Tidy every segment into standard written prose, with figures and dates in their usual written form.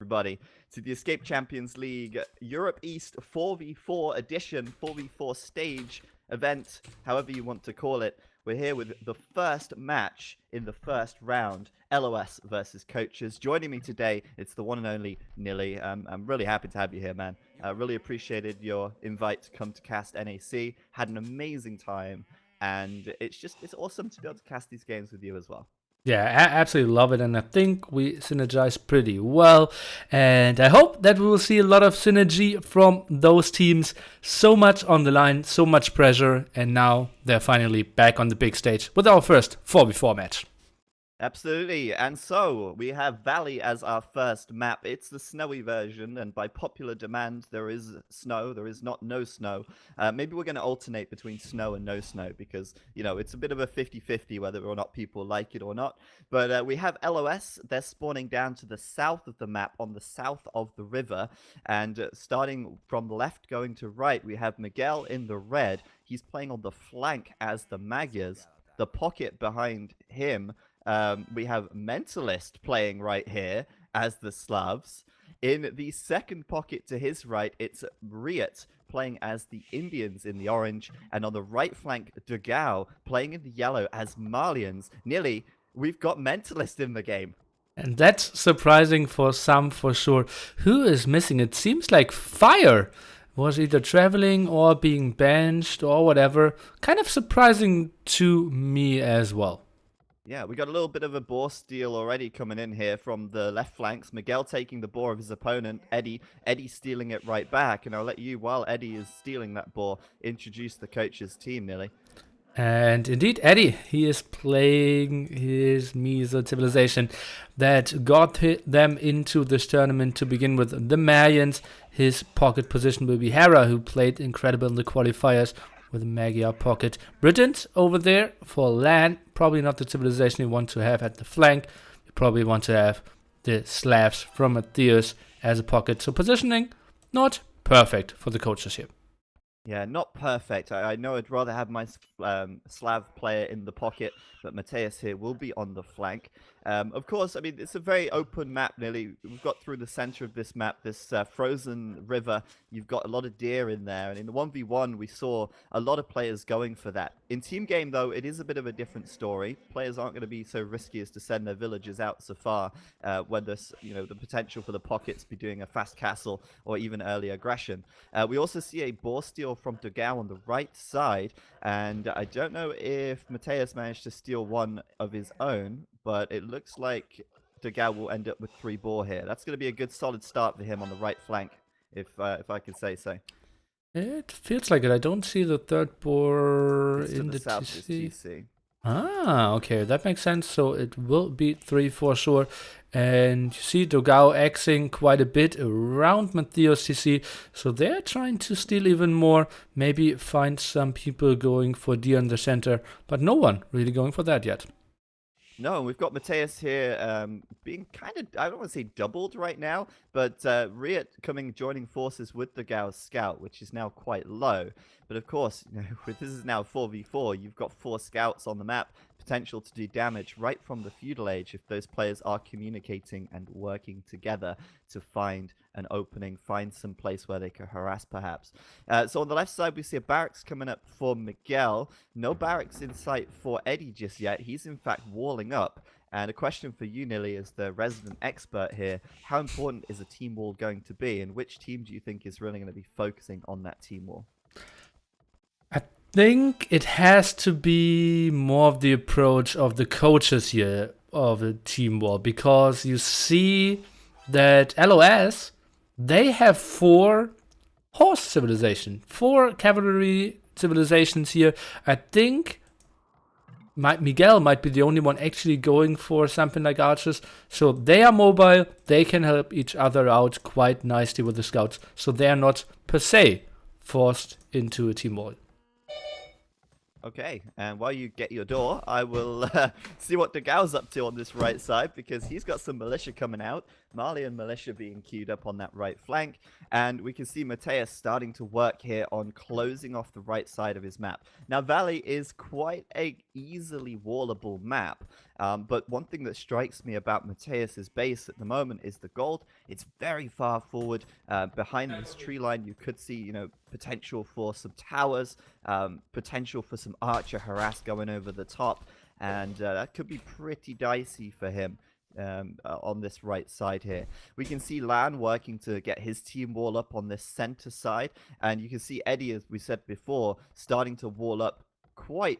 everybody, to the Escape Champions League Europe East 4v4 edition, 4v4 stage event, however you want to call it. We're here with the first match in the first round, LoS versus Coaches. Joining me today, it's the one and only Nilly. I'm really happy to have you here, man. I really appreciated your invite to come to cast NAC. Had an amazing time, and it's awesome to be able to cast these games with you as well. Yeah, I absolutely love it, and I think we synergize pretty well. And I hope that we will see a lot of synergy from those teams. So much on the line, so much pressure, and now they're finally back on the big stage with our first 4v4 match. Absolutely, and so we have Valley as our first map. It's the snowy version, and by popular demand, there is snow, there is not no snow. Maybe we're going to alternate between snow and no snow, because, you know, it's a bit of a 50-50 whether or not people like it or not. But we have LoS, they're spawning down to the south of the map, on the south of the river, and starting from left going to right, we have Miguel in the red. He's playing on the flank as the Magyars. The pocket behind him, we have Mentalist playing right here as the Slavs. In the second pocket to his right, it's ro8 playing as the Indians in the orange. And on the right flank, Dugao playing in the yellow as Malians. Nearly, we've got Mentalist in the game. And that's surprising for some, for sure. Who is missing? It seems like Fire was either traveling or being benched or whatever. Kind of surprising to me as well. Yeah, we got a little bit of a boar steal already coming in here from the left flanks. Miguel taking the boar of his opponent, Eddie. Eddie stealing it right back. And I'll let you, while Eddie is stealing that boar, introduce the coach's team, Nilly. And indeed, Eddie, he is playing his Miso civilization that got them into this tournament to begin with. The Mayans, his pocket position will be Hera, who played incredible in the qualifiers with a Magyar pocket. Britons over there for land, probably not the civilization you want to have at the flank. You probably want to have the Slavs from Matthias as a pocket. So positioning, not perfect for the coaches here. Yeah, not perfect. I know I'd rather have my Slav player in the pocket, but Mateus here will be on the flank. Of course, I mean, it's a very open map, nearly. We've got through the center of this map, this frozen river. You've got a lot of deer in there, and in the 1v1, we saw a lot of players going for that. In team game, though, it is a bit of a different story. Players aren't going to be so risky as to send their villagers out so far when there's, you know, the potential for the pockets to be doing a fast castle or even early aggression. We also see a boar steal from Dugao on the right side, and I don't know if Mateus managed to steal one of his own, but it looks like Dugao will end up with 3 boar here. That's going to be a good solid start for him on the right flank, if I can say so. It feels like it. I don't see the third boar It's in to the south TC. is GC. Ah, okay, that makes sense. So it will be 3 for sure. And you see Dogao Xing quite a bit around Matthias CC. So they're trying to steal even more. Maybe find some people going for deer in the center. But no one really going for that yet. No, we've got Mateus here being kind of, I don't want to say doubled right now, but ro8 joining forces with the Gau's scout, which is now quite low. But of course, you know, this is now 4v4, you've got 4 scouts on the map, potential to do damage right from the feudal age if those players are communicating and working together to find an opening, find some place where they can harass perhaps. So on the left side we see a barracks coming up for Miguel. No barracks in sight for Eddie just yet. He's in fact walling up. And a question for you, Nilly, as the resident expert here. How important is a team wall going to be, and which team do you think is really going to be focusing on that team wall? I think it has to be more of the approach of the coaches here of the team wall, because you see that LoS, they have 4 horse civilization, 4 cavalry civilizations here. I think Miguel might be the only one actually going for something like archers. So they are mobile, they can help each other out quite nicely with the scouts. So they are not per se forced into a team wall. Okay, and while you get your door, I will see what Dugao's up to on this right side, because he's got some militia coming out. Malian militia being queued up on that right flank. And we can see Mateus starting to work here on closing off the right side of his map. Now, Valley is quite a easily wallable map. But one thing that strikes me about Mateus's base at the moment is the gold. It's very far forward. Behind this tree line, you could see, potential for some towers, potential for some archer harass going over the top, and that could be pretty dicey for him. On this right side here, we can see Lan working to get his team wall up on this center side, and you can see Eddie, as we said before, starting to wall up quite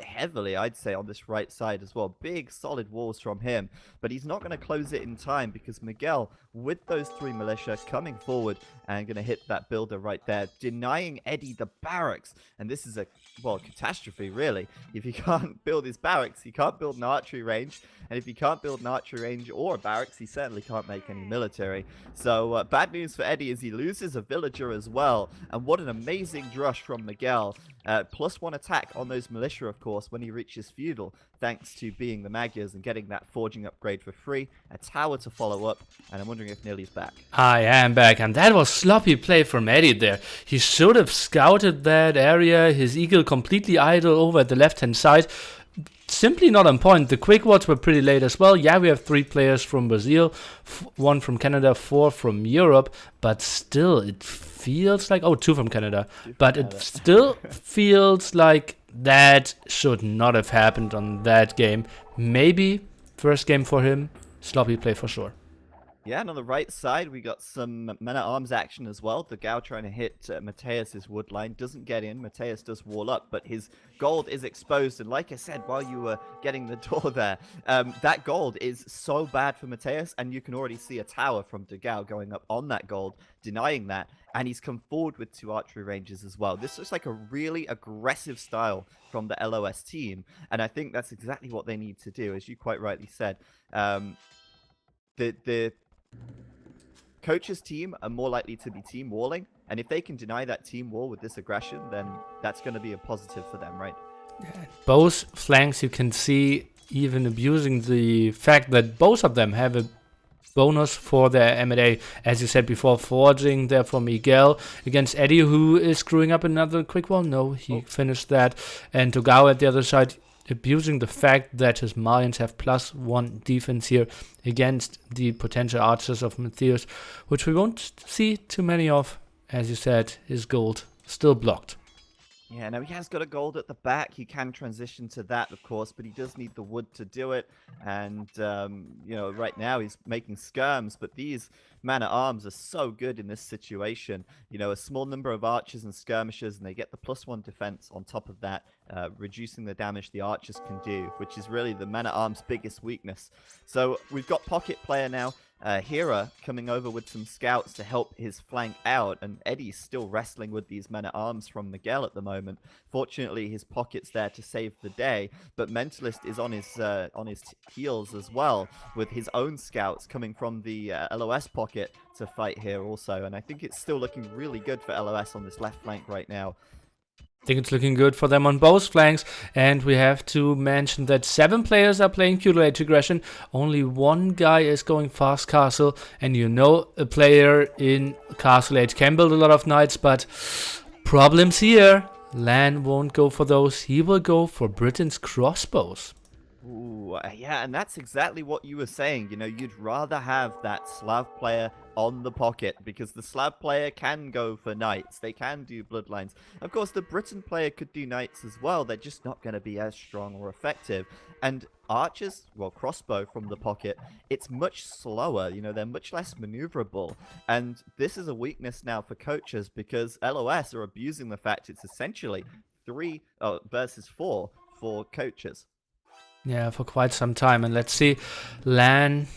heavily, I'd say, on this right side as well. Big solid walls from him, but he's not going to close it in time because Miguel, with those 3 militia coming forward and going to hit that builder right there, denying Eddie the barracks. And this is a, well, catastrophe, really. If he can't build his barracks, he can't build an archery range, and if he can't build an archery range or a barracks, he certainly can't make any military. So bad news for Eddie is he loses a villager as well. And what an amazing drush from Miguel. +1 attack on those militia, of course, when he reaches feudal, thanks to being the Magyars and getting that forging upgrade for free, a tower to follow up, and I'm wondering if Nilly's back. I am back, and that was sloppy play from Eddie there. He should have scouted that area, his eagle completely idle over at the left-hand side. Simply not on point. The quick wards were pretty late as well. Yeah, we have 3 players from Brazil, 1 from Canada, 4 from Europe, but still it feels like... Oh, 2 from Canada. But it still feels like that should not have happened on that game. Maybe first game for him, sloppy play for sure. Yeah, and on the right side, we got some men-at-arms action as well. The Gao trying to hit Mateus's wood line. Doesn't get in. Mateus does wall up, but his gold is exposed. And like I said, while you were getting the door there, that gold is so bad for Mateus, and you can already see a tower from De Gao going up on that gold, denying that. And he's come forward with 2 archery ranges as well. This looks like a really aggressive style from the LoS team, and I think that's exactly what they need to do, as you quite rightly said. The coach's team are more likely to be team walling, and if they can deny that team wall with this aggression, then that's going to be a positive for them, right? Both flanks, you can see, even abusing the fact that both of them have a bonus for their M&A, as you said before, forging there for Miguel against Eddie, who is screwing up another quick one. No, he finished that. And Togao at the other side, abusing the fact that his Malians have +1 defense here against the potential archers of Matthias, which we won't see too many of. As you said, his gold still blocked. Yeah, no, he has got a gold at the back. He can transition to that, of course, but he does need the wood to do it. And, right now he's making skirms, but these man-at-arms are so good in this situation. A small number of archers and skirmishers, and they get the +1 defense on top of that, reducing the damage the archers can do, which is really the man-at-arms' biggest weakness. So we've got pocket player now. Hira coming over with some scouts to help his flank out, and Eddie's still wrestling with these men-at-arms from Miguel at the moment. Fortunately, his pocket's there to save the day, but Mentalist is on his heels as well, with his own scouts coming from the LoS pocket to fight here also, and I think it's still looking really good for LoS on this left flank right now. I think it's looking good for them on both flanks, and we have to mention that 7 players are playing feudal age aggression. Only 1 guy is going fast castle, and a player in castle age can build a lot of knights, but problems here. Lan won't go for those. He will go for Britain's crossbows. Ooh, yeah, and that's exactly what you were saying. You'd rather have that Slav player on the pocket, because the Slav player can go for knights. They can do bloodlines. Of course, the Britain player could do knights as well. They're just not going to be as strong or effective. And archers, well, crossbow from the pocket, it's much slower. They're much less maneuverable. And this is a weakness now for coaches, because LoS are abusing the fact it's essentially 3 versus 4 for coaches. Yeah, for quite some time. And let's see, Lan,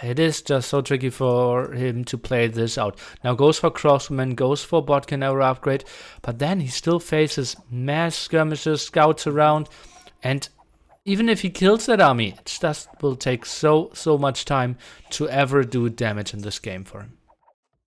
it is just so tricky for him to play this out. Now goes for crossman, goes for botkin arrow upgrade, but then he still faces mass skirmishes, scouts around, and even if he kills that army, it just will take so much time to ever do damage in this game for him.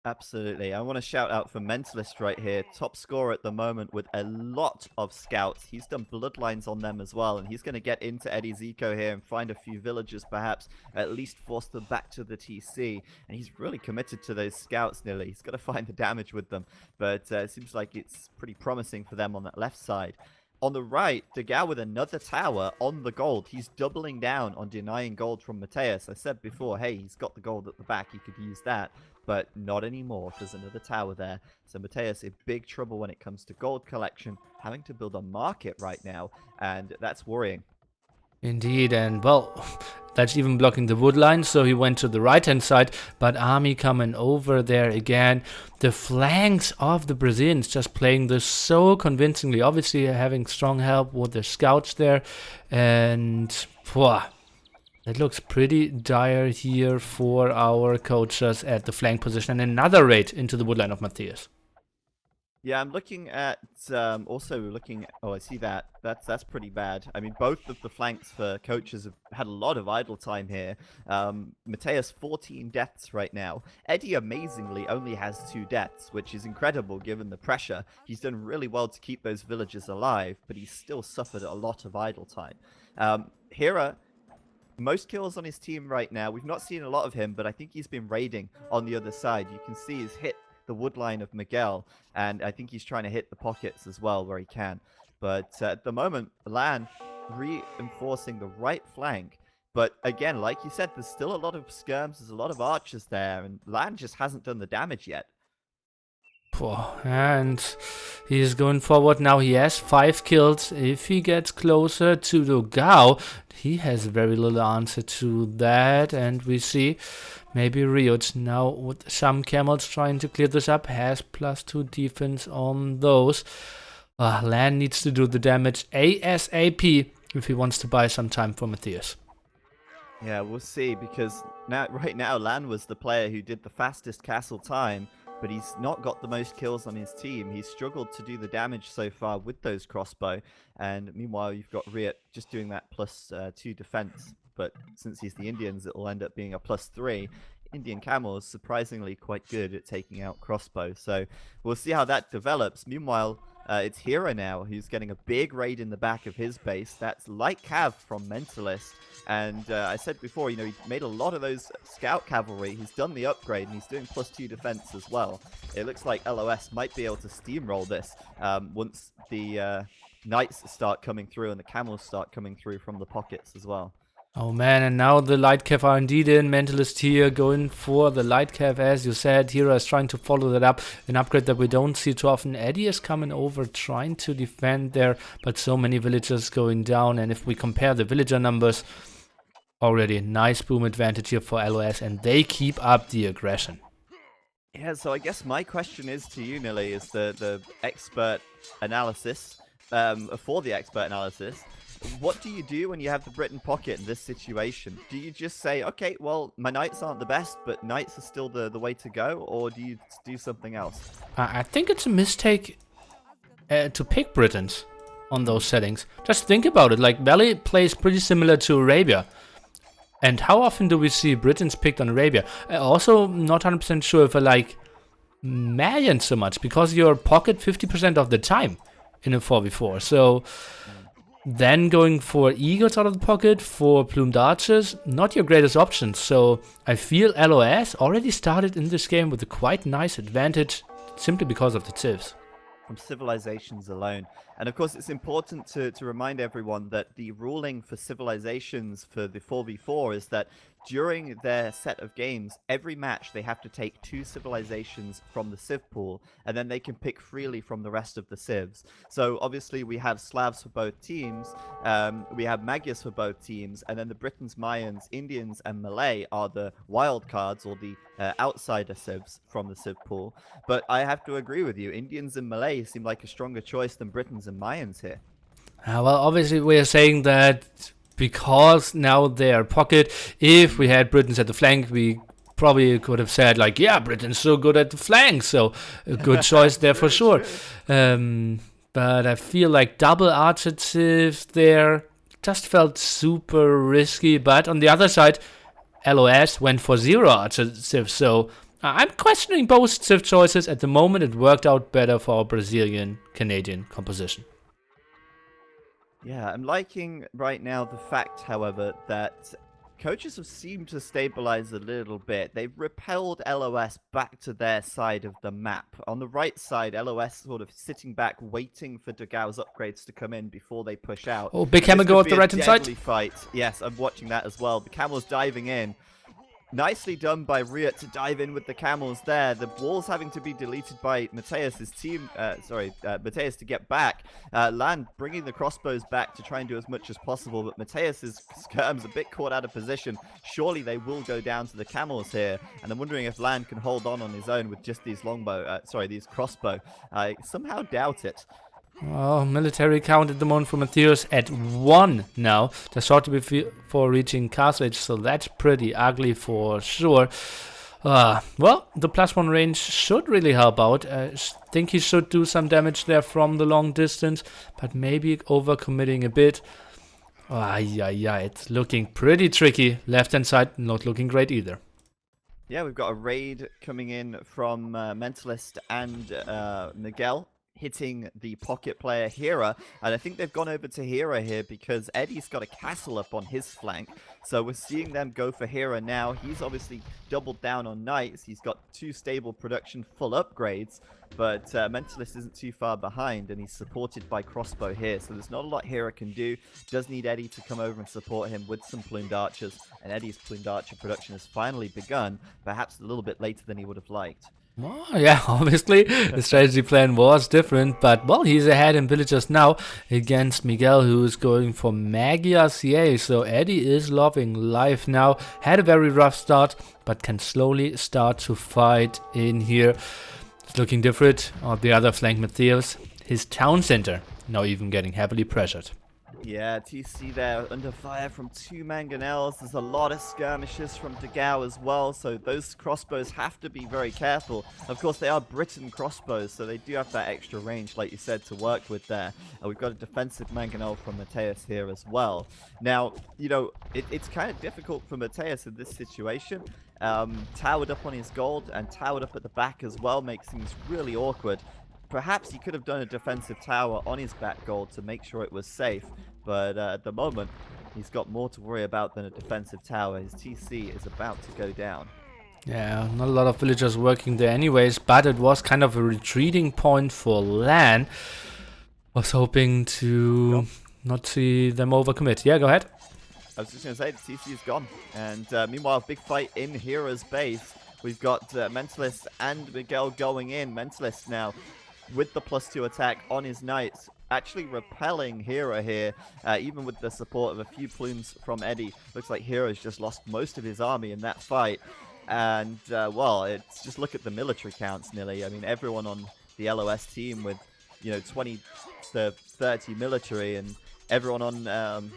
Absolutely. I want to shout out for Mentalist right here. Top scorer at the moment with a lot of scouts. He's done bloodlines on them as well, and he's going to get into Eddie's eco here and find a few villagers, perhaps, at least force them back to the TC. And he's really committed to those scouts, nearly. He's got to find the damage with them, but it seems like it's pretty promising for them on that left side. on the right, Degao with another tower on the gold. He's doubling down on denying gold from Mateus. I said before, hey, he's got the gold at the back. He could use that, but not anymore. There's another tower there. So Mateus in big trouble when it comes to gold collection, having to build a market right now, and that's worrying. Indeed, and well, that's even blocking the wood line, so he went to the right-hand side, but army coming over there again. The flanks of the Brazilians just playing this so convincingly, obviously having strong help with their scouts there, and it looks pretty dire here for our coaches at the flank position, and another raid into the wood line of Matthias. Yeah, I'm looking at also looking. Oh, I see that. That's pretty bad. I mean, both of the flanks for coaches have had a lot of idle time here. Mateus 14 deaths right now. Eddie amazingly only has 2 deaths, which is incredible given the pressure. He's done really well to keep those villagers alive, but he's still suffered a lot of idle time. Hira, most kills on his team right now. We've not seen a lot of him, but I think he's been raiding on the other side. You can see he's hit the wood line of Miguel, and I think he's trying to hit the pockets as well where he can. But at the moment, Lan reinforcing the right flank. But again, like you said, there's still a lot of skirms, there's a lot of archers there, and Lan just hasn't done the damage yet. And he's going forward now. He has 5 kills. If he gets closer to the Gao, he has very little answer to that. And we see maybe ro8 now with some camels trying to clear this up. Has +2 defense on those. Lan needs to do the damage ASAP if he wants to buy some time for Matthias. Yeah, we'll see, because right now Lan was the player who did the fastest castle time, but he's not got the most kills on his team. He's struggled to do the damage so far with those crossbow, and meanwhile you've got ro8 just doing that +2 defense, but since he's the Indians, it'll end up being a +3. Indian Camel is surprisingly quite good at taking out crossbow, so we'll see how that develops. Meanwhile, it's Hira now who's getting a big raid in the back of his base. That's light cav from Mentalist, and I said before, you know, he made a lot of those scout cavalry. He's done the upgrade, and he's doing +2 defense as well. It looks like LoS might be able to steamroll this once the knights start coming through and the camels start coming through from the pockets as well. Oh man, and now the light cav are indeed in. Mentalist here going for the light cav, as you said. Hira is trying to follow that up. An upgrade that we don't see too often. Eddie is coming over trying to defend there, but so many villagers going down. And if we compare the villager numbers, already a nice boom advantage here for LoS, and they keep up the aggression. Yeah, so I guess my question is to you, Nilly, is the expert analysis, for the expert analysis. What do you do when you have the Britain pocket in this situation? Do you just say, okay, well, my knights aren't the best, but knights are still the way to go, or do you do something else? I think it's a mistake to pick Britons on those settings. Just think about it, like Valley plays pretty similar to Arabia. And how often do we see Britons picked on Arabia? Also not 100% sure if I like Malian so much, because you're pocket 50% of the time in a 4v4. So then going for eagles out of the pocket for plumed archers, not your greatest option. So I feel LoS already started in this game with a quite nice advantage simply because of the civs. From civilizations alone. And of course, it's important to remind everyone that the ruling for civilizations for the 4v4 is that during their set of games, every match they have to take 2 civilizations from the civ pool, and then they can pick freely from the rest of the civs. So obviously we have Slavs for both teams, we have Magyars for both teams, and then the Britons, Mayans, Indians, and Malay are the wild cards, or the outsider civs from the civ pool. But I have to agree with you, Indians and Malay seem like a stronger choice than Britons and Mayans here. Well, obviously we are saying that because now they are pocket. If we had Britons at the flank, we probably could have said, like, yeah, Britain's so good at the flank, so a good choice there for sure. But I feel like double archer civs there just felt super risky. But on the other side, LoS went for 0 archer civs, so I'm questioning both civ choices. At the moment, it worked out better for our Brazilian-Canadian composition. Yeah, I'm liking right now the fact, however, that Coaches have seemed to stabilize a little bit. They've repelled LOS back to their side of the map. On the right side, LOS sort of sitting back, waiting for Dogau's upgrades to come in before they push out. Oh, big And hammer this go could at be the a right hand side. deadly fight. Yes, I'm watching that as well. The Camel's diving in. Nicely done by ro8 to dive in with the camels there. The wall's having to be deleted by Mateus's team. Mateus to get back. Lan bringing the crossbows back to try and do as much as possible, but Mateus's skirm's a bit caught out of position. Surely they will go down to the camels here, and I'm wondering if Lan can hold on his own with just these these crossbow. I somehow doubt it. Oh, military count at the moment for Matthias at 1 now. Just short before reaching Castle Age, so that's pretty ugly for sure. Well, the +1 range should really help out. I think he should do some damage there from the long distance, but maybe overcommitting a bit. Yeah, it's looking pretty tricky. Left hand side, not looking great either. Yeah, we've got a raid coming in from Mentalist and Miguel, hitting the pocket player Hera, and I think they've gone over to Hera here because Eddie's got a castle up on his flank, so we're seeing them go for Hera now. He's obviously doubled down on Knights. He's got 2 stable production full upgrades, but Mentalist isn't too far behind, and he's supported by Crossbow here, so there's not a lot Hera can do. Does need Eddie to come over and support him with some Plumed Archers, and Eddie's Plumed Archer production has finally begun, perhaps a little bit later than he would have liked. Oh, yeah, obviously the strategy plan was different, but well, he's ahead in villagers now against Miguel, who's going for Magia CA. So Eddie is loving life now. Had a very rough start, but can slowly start to fight in here. It's looking different. On the other flank, Matthias, his town center, now even getting heavily pressured. Yeah, TC there under fire from 2 mangonels. There's a lot of skirmishes from Dogau as well, so those crossbows have to be very careful. Of course, they are Britain crossbows, so they do have that extra range, like you said, to work with there. And we've got a defensive mangonel from Mateus here as well. Now, you know, it's kind of difficult for Mateus in this situation. Towered up on his gold and towered up at the back as well makes things really awkward. Perhaps he could have done a defensive tower on his back gold to make sure it was safe, but at the moment, he's got more to worry about than a defensive tower. His TC is about to go down. Yeah, not a lot of villagers working there anyways, but it was kind of a retreating point for Lan. Was hoping to not see them overcommit. Yeah, go ahead. I was just going to say, the TC is gone. And meanwhile, big fight in Hera's base. We've got Mentalist and Miguel going in. Mentalist now with the +2 attack on his Knights, actually repelling Hera here, even with the support of a few plumes from Eddie. Looks like Hera's just lost most of his army in that fight. And, well, it's just look at the military counts, nearly. I mean, everyone on the LOS team with, 20 to 30 military, and everyone on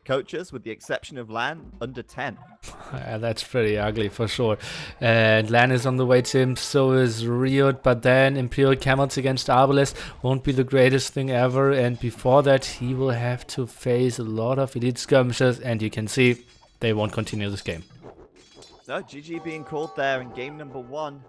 coaches, with the exception of Lan, under 10. Yeah, that's pretty ugly for sure. And Lan is on the way to him, so is ro8, but then Imperial Camels against Arbalest won't be the greatest thing ever, and before that he will have to face a lot of elite skirmishers, and you can see they won't continue this game. So, GG being called there in game number 1.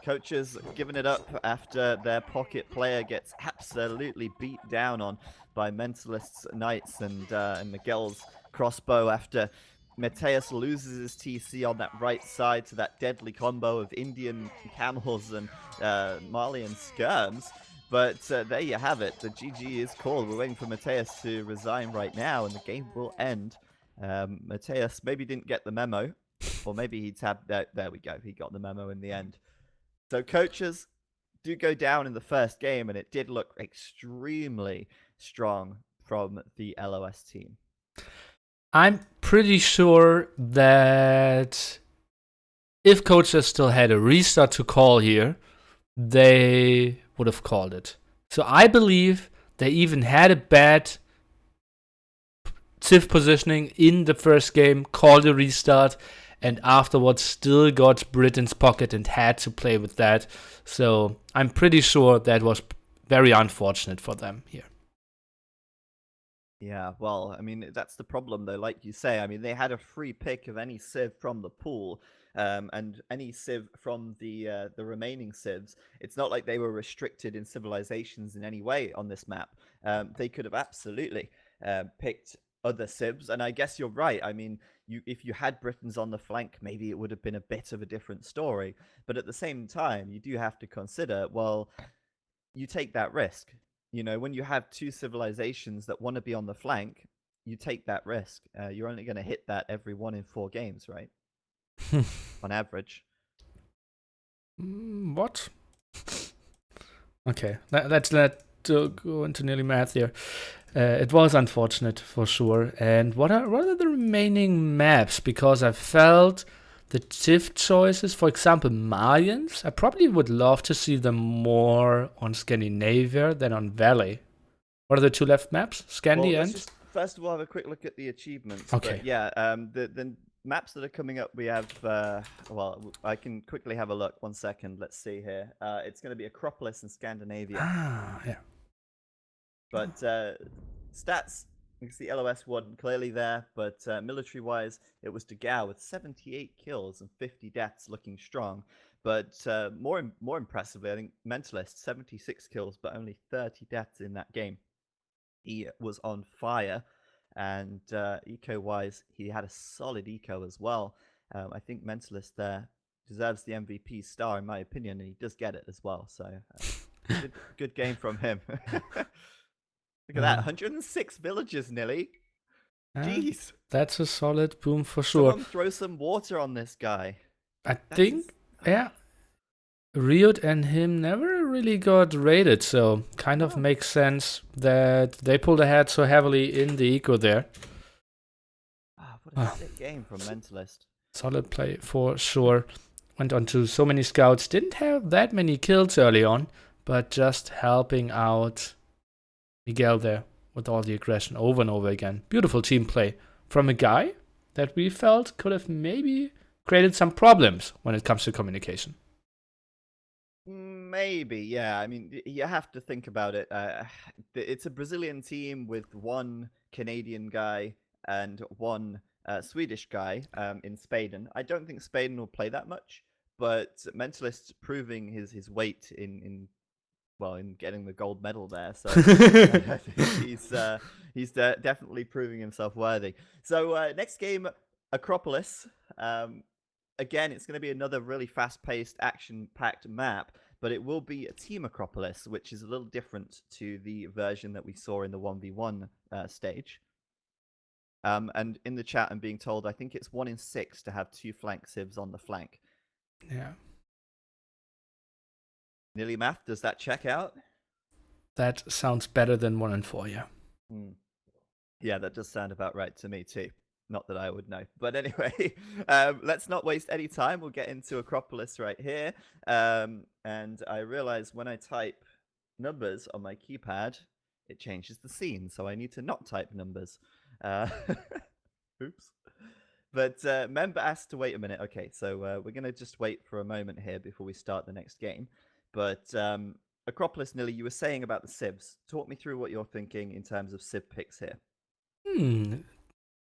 Coaches giving it up after their pocket player gets absolutely beat down on by Mentalist's Knights and Miguel's crossbow after Mateus loses his TC on that right side to that deadly combo of Indian camels and Malian skirms. But there you have it. The GG is called. We're waiting for Mateus to resign right now, and the game will end. Mateus maybe didn't get the memo, or maybe he tabbed. There we go. He got the memo in the end. So coaches do go down in the first game, and it did look extremely strong from the LOS team. I'm pretty sure that if coaches still had a restart to call here, they would have called it. So I believe they even had a bad Civ positioning in the first game, called a restart, and afterwards still got Britain's pocket and had to play with that. So I'm pretty sure that was very unfortunate for them here. Yeah, well, I mean, that's the problem, though, like you say. I mean, they had a free pick of any Civ from the pool, and any Civ from the remaining Civs. It's not like they were restricted in civilizations in any way on this map. They could have absolutely picked other civs, and I guess you're right. I mean, if you had Britons on the flank, maybe it would have been a bit of a different story. But at the same time, you do have to consider, well, you take that risk. You know, when you have two civilizations that want to be on the flank, you take that risk. You're only going to hit that every 1 in 4 games, right? On average. What? Okay, let's let go into nearly math here. It was unfortunate for sure. And what are the remaining maps? Because I felt the TIFF choices, for example, Mayans, I probably would love to see them more on Scandinavia than on Valley. What are the two left maps? Well, Scandi let's and? just first of all have a quick look at the achievements. Okay. But yeah, the maps that are coming up, we have. Well, I can quickly have a look. 1 second. Let's see here. It's going to be Acropolis in Scandinavia. Ah, yeah. But stats, you can see LOS one clearly there. But military-wise, it was Degao with 78 kills and 50 deaths, looking strong. But more impressively, I think Mentalist 76 kills, but only 30 deaths in that game. He was on fire, and eco-wise, he had a solid eco as well. I think Mentalist there deserves the MVP star in my opinion, and he does get it as well. So good game from him. Look at that, 106 villagers, Nilly. Jeez. That's a solid boom for sure. Someone throw some water on this guy. I think, yeah, Riot and him never really got raided, so kind of makes sense that they pulled ahead so heavily in the eco there. What a sick game from Mentalist. Solid play for sure. Went on to so many scouts. Didn't have that many kills early on, but just helping out Miguel there with all the aggression over and over again. Beautiful team play from a guy that we felt could have maybe created some problems when it comes to communication. Maybe, yeah. I mean, you have to think about it. It's a Brazilian team with one Canadian guy and one Swedish guy in Spaden. I don't think Spaden will play that much, but Mentalist's proving his weight in getting the gold medal there. So I think he's definitely proving himself worthy. So next game, Acropolis. Again, it's going to be another really fast-paced, action-packed map, but it will be a Team Acropolis, which is a little different to the version that we saw in the 1v1 stage. And in the chat, I'm being told, I think it's 1 in 6 to have 2 flank civs on the flank. Yeah. Nearly math, does that check out? That sounds better than 1 in 4, yeah. Yeah, that does sound about right to me too. Not that I would know. But anyway, let's not waste any time. We'll get into Acropolis right here. And I realize when I type numbers on my keypad, it changes the scene. So I need to not type numbers. Oops. But Member asked to wait a minute. Okay, so we're going to just wait for a moment here before we start the next game. But Acropolis, Nilly, you were saying about the civs. Talk me through what you're thinking in terms of civ picks here.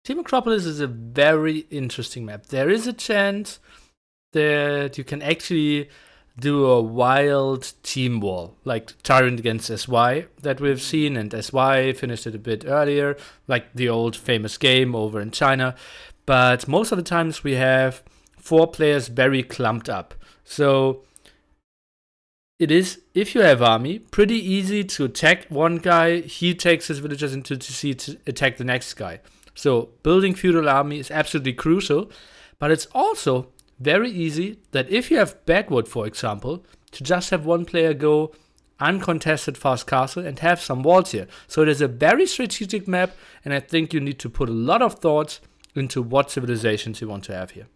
Team Acropolis is a very interesting map. There is a chance that you can actually do a wild team wall, like Tyrant against SY that we've seen, and SY finished it a bit earlier, like the old famous game over in China. But most of the times we have 4 players very clumped up. So it is, if you have army, pretty easy to attack one guy, he takes his villagers into TC to attack the next guy. So building feudal army is absolutely crucial, but it's also very easy that if you have backward, for example, to just have one player go uncontested fast castle and have some walls here. So it is a very strategic map, and I think you need to put a lot of thoughts into what civilizations you want to have here.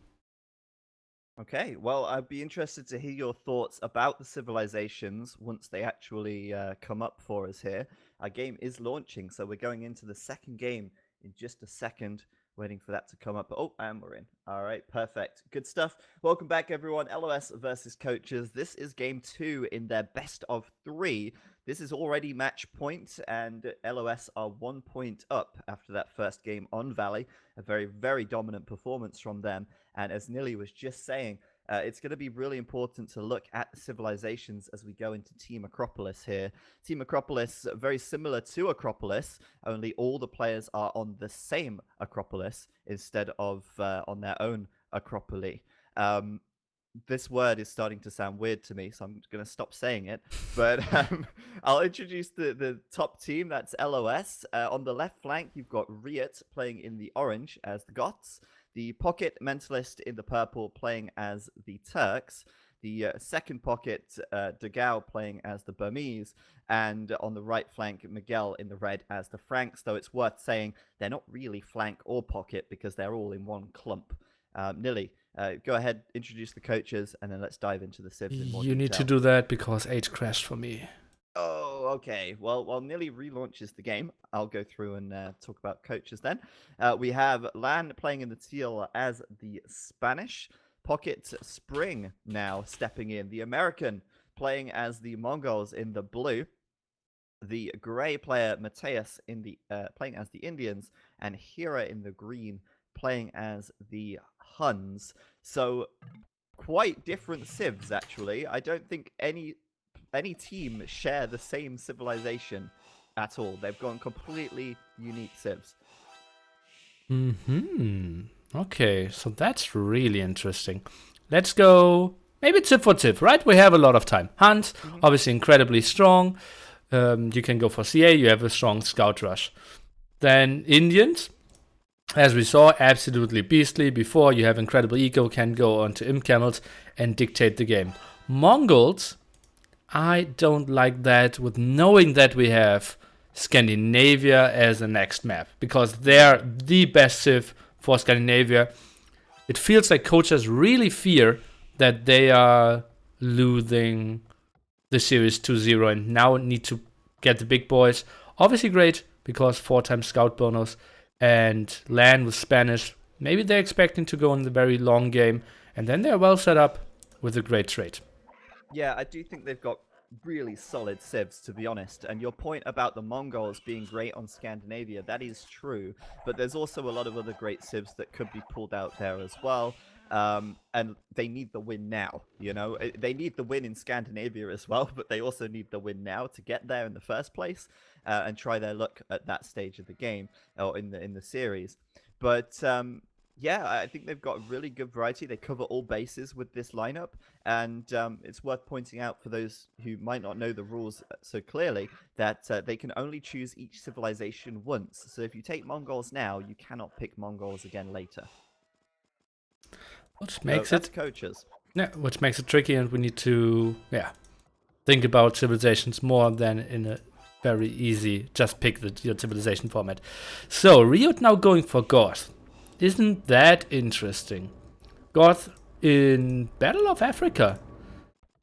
Okay, well, I'd be interested to hear your thoughts about the civilizations once they actually come up for us here. Our game is launching, so we're going into the second game in just a second, waiting for that to come up. Oh, and we're in. All right, perfect. Good stuff. Welcome back, everyone. LOS versus Coaches. This is game 2 in their best of 3. This is already match point, and LOS are 1 point up after that first game on Valley. A very, very dominant performance from them. And as Nilly was just saying, it's going to be really important to look at civilizations as we go into Team Acropolis here. Team Acropolis, very similar to Acropolis, only all the players are on the same Acropolis instead of on their own Acropoli. This word is starting to sound weird to me, so I'm going to stop saying it. But I'll introduce the top team. That's LoS. On the left flank, you've got ro8 playing in the orange as the Goths. The Pocket Mentalist in the purple playing as the Turks. The second pocket, Degao playing as the Burmese. And on the right flank, Miguel in the red as the Franks. Though it's worth saying they're not really flank or pocket because they're all in one clump. Nilly, go ahead, introduce the coaches, and then let's dive into the civs in more You detail. need to do that because H crashed for me. Oh, okay. Well, while Nilly relaunches the game, I'll go through and talk about coaches then. We have Lan playing in the teal as the Spanish. Pocket Spring now stepping in. The American playing as the Mongols in the blue. The grey player Mateus in the playing as the Indians, and Hira in the green playing as the Huns. So quite different civs actually. I don't think any team share the same civilization at all. They've gone completely unique civs. Okay, so that's really interesting. Let's go maybe tip for tip, right? We have a lot of time. Hunt, obviously incredibly strong. You can go for CA, you have a strong scout rush. Then Indians, as we saw, absolutely beastly. Before, you have incredible eco, can go onto imp camels and dictate the game. Mongols, I don't like that with knowing that we have Scandinavia as the next map, because they're the best civ for Scandinavia. It feels like coaches really fear that they are losing the series 2-0 and now need to get the big boys. Obviously great because 4x scout bonus and land with Spanish. Maybe they're expecting to go in the very long game and then they're well set up with a great trade. Yeah, I do think they've got really solid civs, to be honest. And your point about the Mongols being great on Scandinavia, that is true. But there's also a lot of other great civs that could be pulled out there as well. And they need the win now, you know? They need the win in Scandinavia as well, but they also need the win now to get there in the first place and try their luck at that stage of the game or in the series. But yeah, I think they've got really good variety. They cover all bases with this lineup, and it's worth pointing out for those who might not know the rules so clearly that they can only choose each civilization once. So if you take Mongols now, you cannot pick Mongols again later. Which makes it coaches. Yeah, which makes it tricky, and we need to think about civilizations more than in a very easy just pick your civilization format. So ro8 now going for Goth. Isn't that interesting? Goth in Battle of Africa.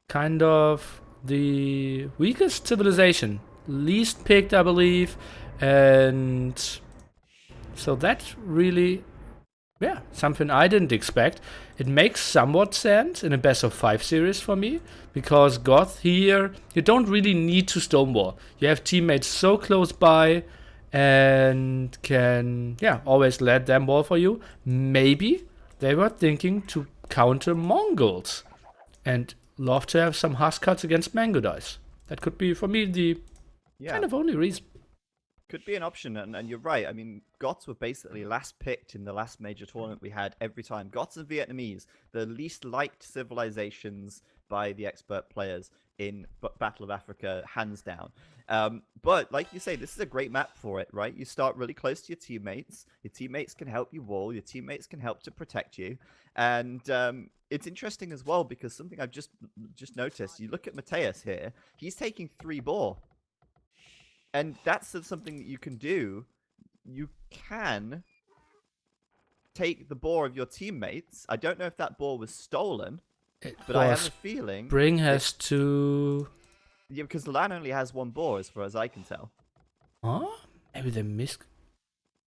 Kind of the weakest civilization. Least picked, I believe. And so that's really, something I didn't expect. It makes somewhat sense in a best of 5 series for me. Because Goth here, you don't really need to stonewall. You have teammates so close by and can always let them wall for you. Maybe they were thinking to counter Mongols and love to have some husk cuts against Mango Dice. That could be for me the kind of only reason. Could be an option, and you're right. I mean, Goths were basically last picked in the last major tournament we had every time. Goths and Vietnamese, the least liked civilizations by the expert players in Battle of Africa, hands down. But like you say, this is a great map for it, right? You start really close to your teammates. Your teammates can help you wall. Your teammates can help to protect you. And it's interesting as well because something I've just noticed. You look at Mateus here. He's taking 3 boar. And that's something that you can do. You can take the boar of your teammates. I don't know if that boar was stolen, but I have a feeling Spring has to... Yeah, because Lan only has 1 boar as far as I can tell. Huh? Maybe they missed...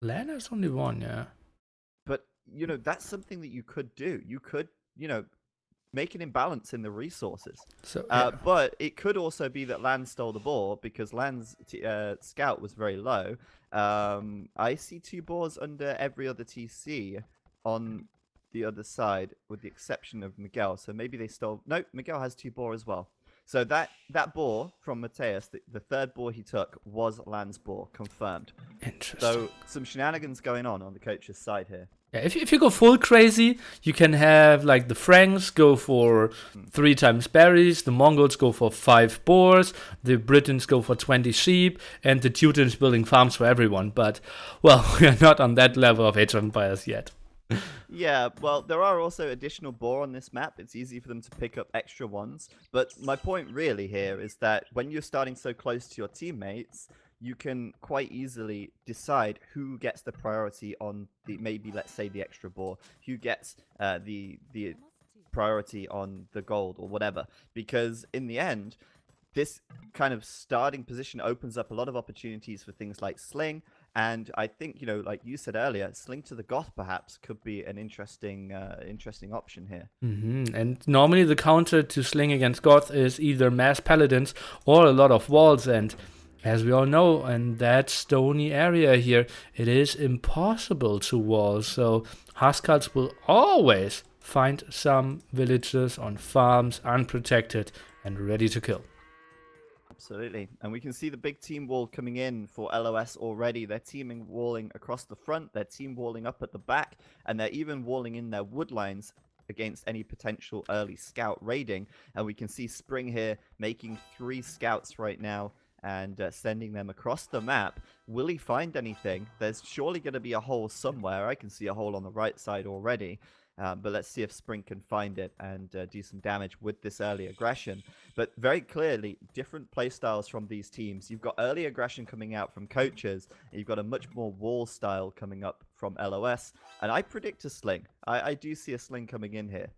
Lan has only 1, yeah. But, you know, that's something that you could do. You could, you know, make an imbalance in the resources. So, but it could also be that Lan stole the boar because Lan's scout was very low. I see 2 boars under every other TC on the other side, with the exception of Miguel. So maybe they stole. No, Miguel has 2 boar as well. So that boar from Mateus, the third boar he took, was Land's boar, confirmed. Interesting. So some shenanigans going on the coach's side here. Yeah, if you go full crazy, you can have like the Franks go for 3 times berries, the Mongols go for 5 boars, the Britons go for 20 sheep, and the Teutons building farms for everyone. But, well, we are not on that level of Age of Empires yet. Yeah, well, there are also additional boar on this map. It's easy for them to pick up extra ones. But my point really here is that when you're starting so close to your teammates, you can quite easily decide who gets the priority on the, maybe let's say the extra boar, who gets the priority on the gold or whatever. Because in the end, this kind of starting position opens up a lot of opportunities for things like Sling. And I think, you know, like you said earlier, Sling to the Goth perhaps could be an interesting option here. And normally the counter to Sling against Goth is either mass paladins or a lot of walls. And as we all know, in that stony area here, it is impossible to wall. So Huskarls will always find some villages on farms unprotected and ready to kill. Absolutely. And we can see the big team wall coming in for LOS already. They're teaming walling across the front, they're team walling up at the back, and they're even walling in their wood lines against any potential early scout raiding. And we can see Spring here making 3 scouts right now and sending them across the map. Will he find anything? There's surely going to be a hole somewhere. I can see a hole on the right side already. But let's see if Spring can find it and do some damage with this early aggression. But very clearly, different playstyles from these teams. You've got early aggression coming out from coaches. And you've got a much more wall style coming up from LOS. And I predict a Sling. I do see a Sling coming in here.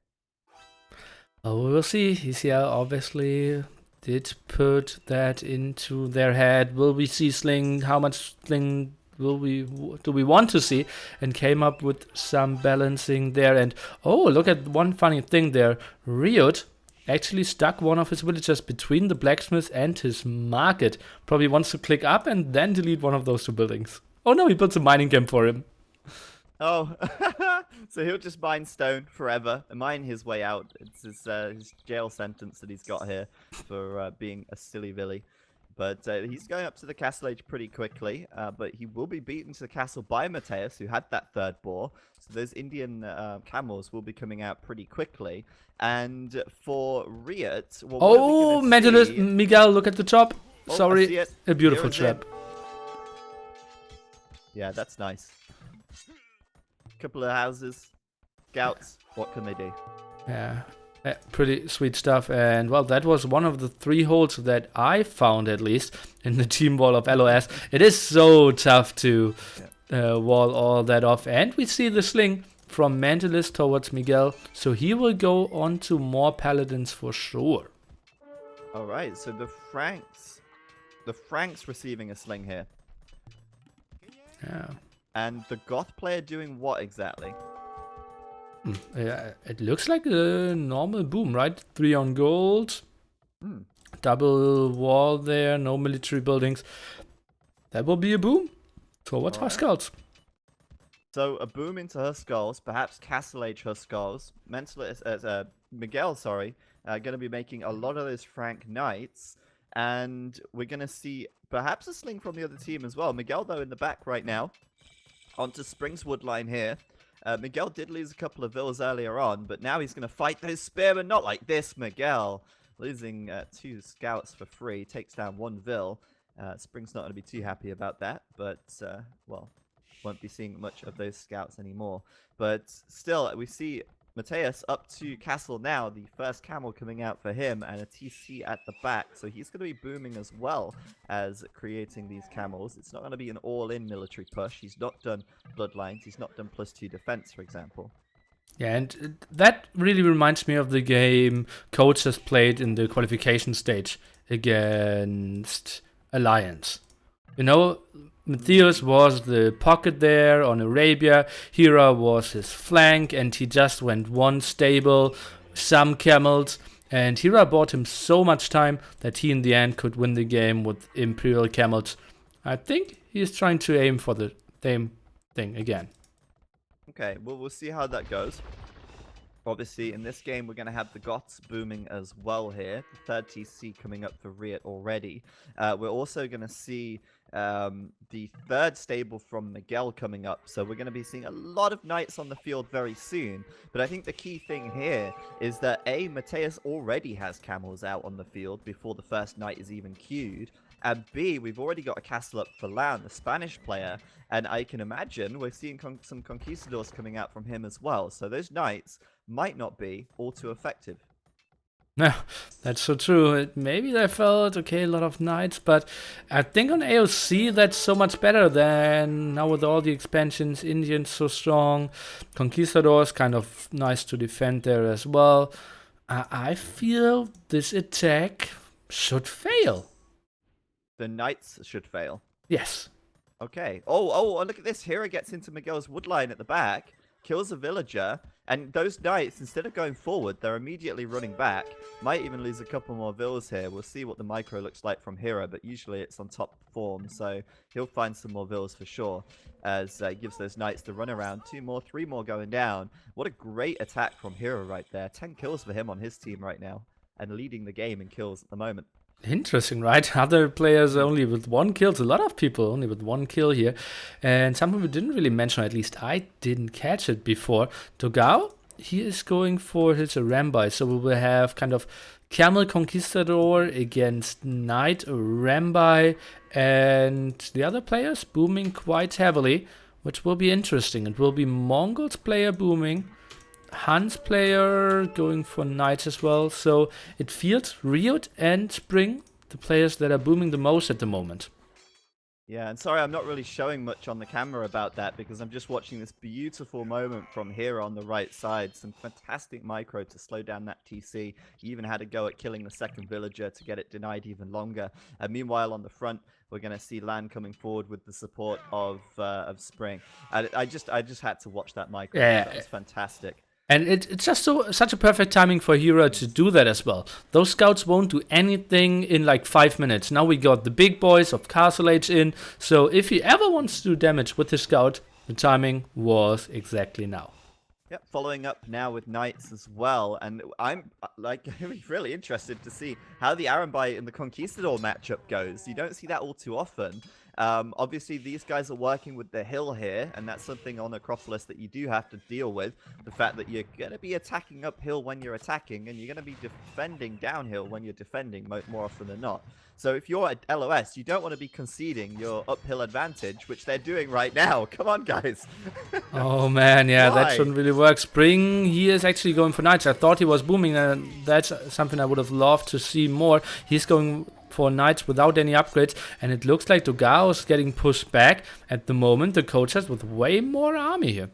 Oh, we'll see. ECL obviously did put that into their head. Will we see Sling? How much Sling do we want to see? And came up with some balancing there. And oh, look at one funny thing there. ro8 actually stuck one of his villagers between the blacksmith and his market. Probably wants to click up and then delete one of those 2 buildings. Oh no, he built a mining camp for him. Oh, so he'll just mine stone forever and mine his way out. It's his jail sentence that he's got here for being a silly Billy. But he's going up to the castle age pretty quickly, but he will be beaten to the castle by Mateus, who had that 3rd boar. So those Indian camels will be coming out pretty quickly. And for ro8, well, oh, Miguel, look at the top. Oh, sorry, a beautiful trap. Yeah, that's nice. Couple of houses, scouts, what can they do? Yeah, pretty sweet stuff. And well, that was one of the 3 holes that I found, at least, in the team wall of LOS. It is so tough to wall all that off. And we see the Sling from Mantilus towards Miguel, so he will go on to more paladins for sure. All right, so the Franks receiving a Sling here. Yeah. And the Goth player doing what exactly? Yeah, it looks like a normal boom, right? 3 on gold. Double wall there, no military buildings. That will be a boom towards Huskarls. So a boom into Huskarls, perhaps Castle Age Huskarls. Miguel, going to be making a lot of those Frank Knights. And we're going to see perhaps a Sling from the other team as well. Miguel, though, in the back right now. Onto Spring's woodline here. Miguel did lose a couple of villas earlier on, but now he's going to fight those spearmen. Not like this, Miguel. Losing 2 scouts for free. Takes down 1 vill. Spring's not going to be too happy about that, but, well, won't be seeing much of those scouts anymore. But still, we see Mateus up to castle now, the first camel coming out for him, and a TC at the back. So he's going to be booming as well as creating these camels. It's not going to be an all-in military push. He's not done bloodlines. He's not done +2 defense, for example. Yeah, and that really reminds me of the game Coach has played in the qualification stage against Alliance. You know, Matthias was the pocket there on Arabia, Hera was his flank, and he just went 1 stable, some camels, and Hera bought him so much time that he in the end could win the game with Imperial camels. I think he's trying to aim for the same thing again. Okay, well, we'll see how that goes. Obviously, in this game, we're going to have the Goths booming as well here. The third TC coming up for ro8 already. We're also going to see the third stable from Miguel coming up. So we're going to be seeing a lot of knights on the field very soon. But I think the key thing here is that A, Mateus already has camels out on the field before the first knight is even queued. And B, we've already got a castle up for Lan, the Spanish player, and I can imagine we're seeing some conquistadors coming out from him as well. So those knights might not be all too effective. No, that's so true. Maybe they felt, okay, a lot of knights, but I think on AOC that's so much better than now with all the expansions. Indians so strong, Conquistadors kind of nice to defend there as well. I feel this attack should fail. The knights should fail. Yes. Okay. Oh, look at this. Hera gets into Miguel's woodline at the back, kills a villager, and those knights, instead of going forward, they're immediately running back. Might even lose a couple more vills here. We'll see what the micro looks like from Hera, but usually it's on top form, so he'll find some more vills for sure, as he gives those knights to run around. 2 more, 3 more going down. What a great attack from Hera right there. 10 kills for him on his team right now, and leading the game in kills at the moment. Interesting, right? Other players only with 1 kill. A lot of people only with 1 kill here. And some people didn't really mention, at least I didn't catch it before. Dogao, he is going for his Rambai. So we will have kind of Camel Conquistador against Knight Rambai. And the other players booming quite heavily, which will be interesting. It will be Mongols player booming. Hans player going for knights as well. So it feels ro8 and Spring, the players that are booming the most at the moment. Yeah, and sorry I'm not really showing much on the camera about that because I'm just watching this beautiful moment from here on the right side. Some fantastic micro to slow down that TC. He even had a go at killing the second villager to get it denied even longer. And meanwhile on the front, we're going to see Lan coming forward with the support of Spring. I just had to watch that micro. Yeah. That was fantastic. And it's just such a perfect timing for Hero to do that as well. Those scouts won't do anything in like 5 minutes. Now we got the big boys of Castle Age in. So if he ever wants to do damage with his scout, the timing was exactly now. Yep, following up now with knights as well, and I'm like really interested to see how the Arambai and the Conquistador matchup goes. You don't see that all too often. Obviously, these guys are working with the hill here, and that's something on Acropolis that you do have to deal with. The fact that you're going to be attacking uphill when you're attacking, and you're going to be defending downhill when you're defending more often than not. So if you're at LoS, you don't want to be conceding your uphill advantage, which they're doing right now. Come on, guys. Oh, man, yeah, Why? that shouldn't really work. Spring, he is actually going for knights. I thought he was booming, and that's something I would have loved to see more. He's going for knights without any upgrades, and it looks like Dogao is getting pushed back at the moment. The coach has with way more army here.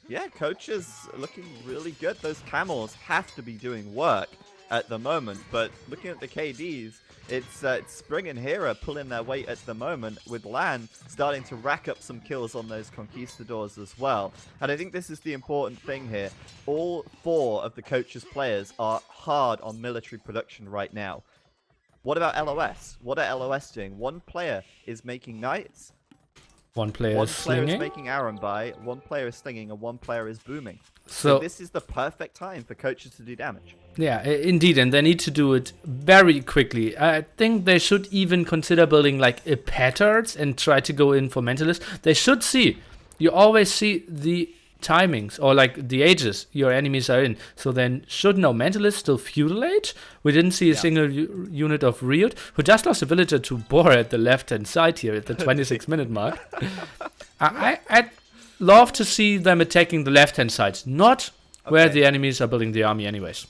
Yeah, coach is looking really good. Those camels have to be doing work at the moment, but looking at the KDs, it's Spring and Hera pulling their weight at the moment, with Lan starting to rack up some kills on those Conquistadors as well. And I think this is the important thing here. All 4 of the coach's players are hard on military production right now. What about LoS? What are LoS doing? 1 player is making knights. One player is slinging. Making Arambai, 1 player is slinging, and 1 player is booming. So this is the perfect time for coaches to do damage. Yeah, indeed, and they need to do it very quickly. I think they should even consider building like a patterns and try to go in for mentalist. They should see. You always see the timings or like the ages your enemies are in. So then should know mentalist still feudal age. We didn't see a single unit of ro8, who just lost a villager to Bor at the left hand side here at the 26-minute mark. I'd love to see them attacking the left hand side, not where the enemies are building the army anyways.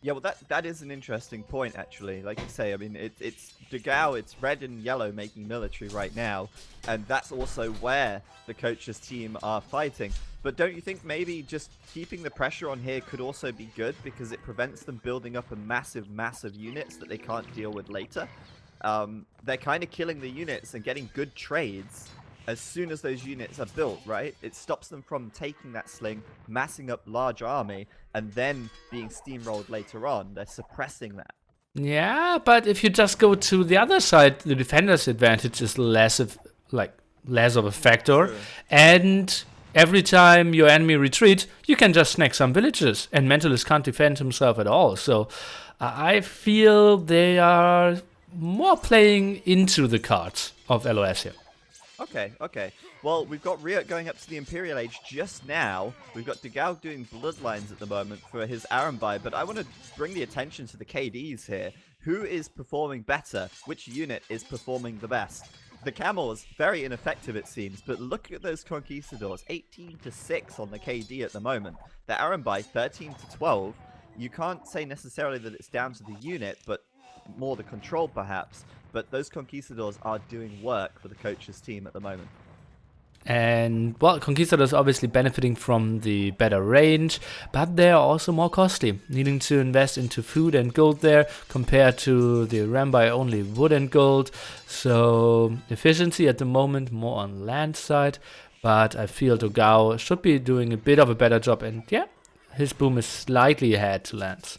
Yeah, well, that is an interesting point, actually. Like you say, I mean, it's Dogao, it's red and yellow making military right now, and that's also where the coach's team are fighting. But don't you think maybe just keeping the pressure on here could also be good, because it prevents them building up a massive units that they can't deal with later? They're kind of killing the units and getting good trades as soon as those units are built, right? It stops them from taking that sling, massing up large army, and then being steamrolled later on. They're suppressing that. Yeah, but if you just go to the other side, the defender's advantage is less of a factor. True. And every time your enemy retreat, you can just snag some villages, and Mentalist can't defend himself at all. So I feel they are more playing into the cards of LoS here. Okay. Well, we've got ro8 going up to the Imperial Age just now. We've got Degao doing Bloodlines at the moment for his Arambai, but I want to bring the attention to the KDs here. Who is performing better? Which unit is performing the best? The Camels, very ineffective it seems, but look at those Conquistadors, 18-6 on the KD at the moment. The Arambai, 13-12. You can't say necessarily that it's down to the unit, but more the control perhaps. But those Conquistadors are doing work for the coach's team at the moment. And, well, Conquistadors obviously benefiting from the better range, but they're also more costly, needing to invest into food and gold there compared to the Rambai only wood and gold. So efficiency at the moment more on land side, but I feel Dogao should be doing a bit of a better job, and yeah, his boom is slightly ahead to Lance.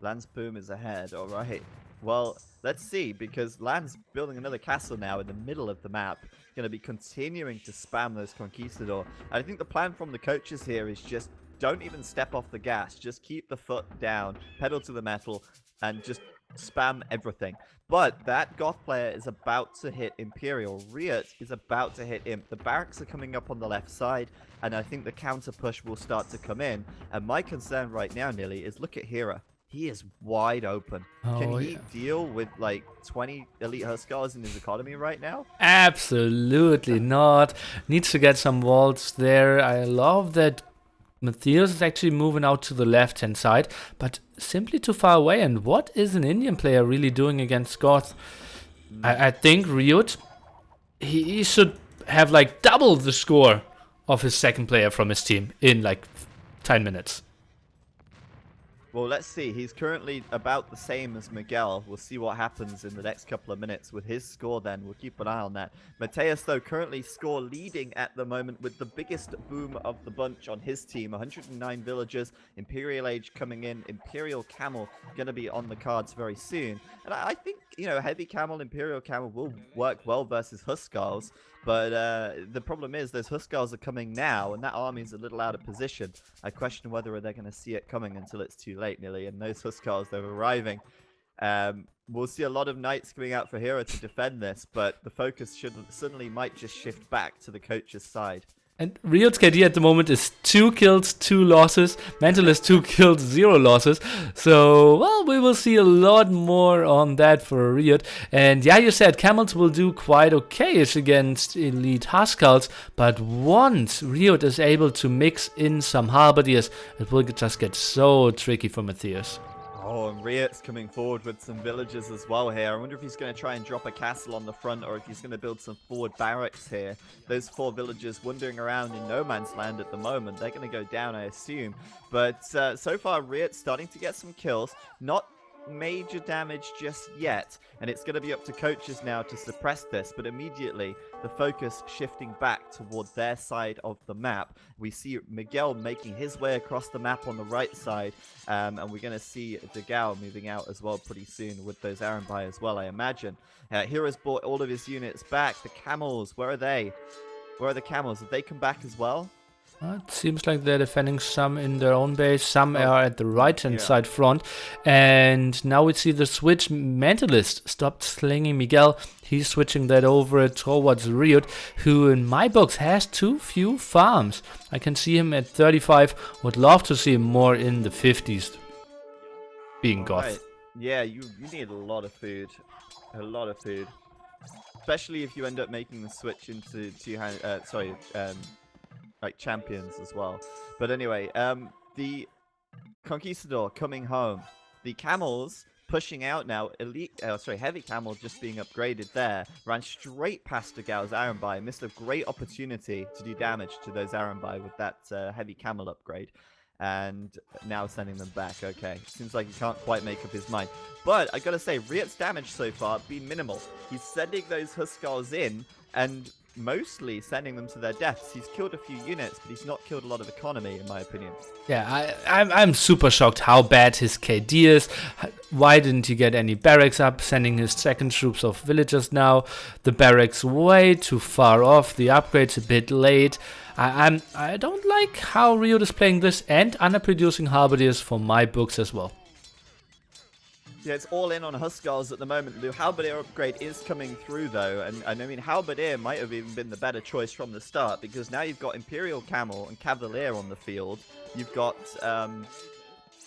Land's boom is ahead, alright. Well, let's see, because Land's building another castle now in the middle of the map. Going to be continuing to spam those Conquistador. I think the plan from the coaches here is just don't even step off the gas. Just keep the foot down, pedal to the metal, and just spam everything. But that Goth player is about to hit Imperial. ro8 is about to hit Imp. The barracks are coming up on the left side, and I think the counter push will start to come in. And my concern right now, Nilly, is look at Hera. He is wide open. Can he deal with like 20 elite Huskars in his economy right now? Absolutely not. Needs to get some walls there. I love that Matthias is actually moving out to the left-hand side, but simply too far away. And what is an Indian player really doing against Goth? I think ro8, he should have like double the score of his second player from his team in like 10 minutes. Well, let's see. He's currently about the same as Miguel. We'll see what happens in the next couple of minutes with his score then. We'll keep an eye on that. Mateus, though, currently score leading at the moment with the biggest boom of the bunch on his team. 109 villagers. Imperial Age coming in. Imperial Camel going to be on the cards very soon. And I think, you know, Heavy Camel, Imperial Camel will work well versus Huskars. But the problem is those Huskars are coming now, and that army's a little out of position. I question whether they're going to see it coming until it's too late, Nilly. And those Huskars, they're arriving. We'll see a lot of knights coming out for Hera to defend this, but the focus suddenly might just shift back to the coach's side. And ro8's KD at the moment is 2 kills, 2 losses. Mentalist 2 kills, 0 losses. So, well, we will see a lot more on that for ro8. And yeah, you said Camels will do quite okay-ish against elite Huskals. But once ro8 is able to mix in some halberdiers, it will just get so tricky for Matthias. Oh, and ro8's coming forward with some villagers as well here. I wonder if he's going to try and drop a castle on the front or if he's going to build some forward barracks here. Those 4 villagers wandering around in no man's land at the moment. They're going to go down, I assume. But so far, ro8's starting to get some kills. Not major damage just yet, and it's going to be up to coaches now to suppress this, but immediately the focus shifting back toward their side of the map. We see Miguel making his way across the map on the right side, and we're going to see Degao moving out as well pretty soon with those Arambai as well, I imagine. Hera's brought all of his units back. The Camels, where are they? Where are the Camels? Did they come back as well? It seems like they're defending some in their own base, some are at the right-hand side front, and now we see the switch. Mentalist stopped slinging Miguel, he's switching that over towards ro8, who in my books has too few farms. I can see him at 35, would love to see him more in the 50s being Goth. Right. Yeah, you need a lot of food, especially if you end up making the switch into like champions as well. But anyway, the Conquistador coming home. The Camels pushing out now. Heavy Camel just being upgraded there. Ran straight past Degao's Arambai. Missed a great opportunity to do damage to those Arambai with that Heavy Camel upgrade. And now sending them back. Okay, seems like he can't quite make up his mind. But I gotta say, ro8's damage so far been minimal. He's sending those Huskars in and mostly sending them to their deaths. He's killed a few units, but he's not killed a lot of economy, in my opinion. Yeah, I'm super shocked how bad his KD is. why didn't he get any barracks up, sending his second troops of villagers now? The barracks way too far off, the upgrade's a bit late. I don't like how ro8 is playing this, and underproducing halberdiers for my books as well. Yeah, it's all in on Huskars at the moment. The Halberdier upgrade is coming through, though, and I mean, Halberdier might have even been the better choice from the start, because now you've got Imperial Camel and Cavalier on the field. You've got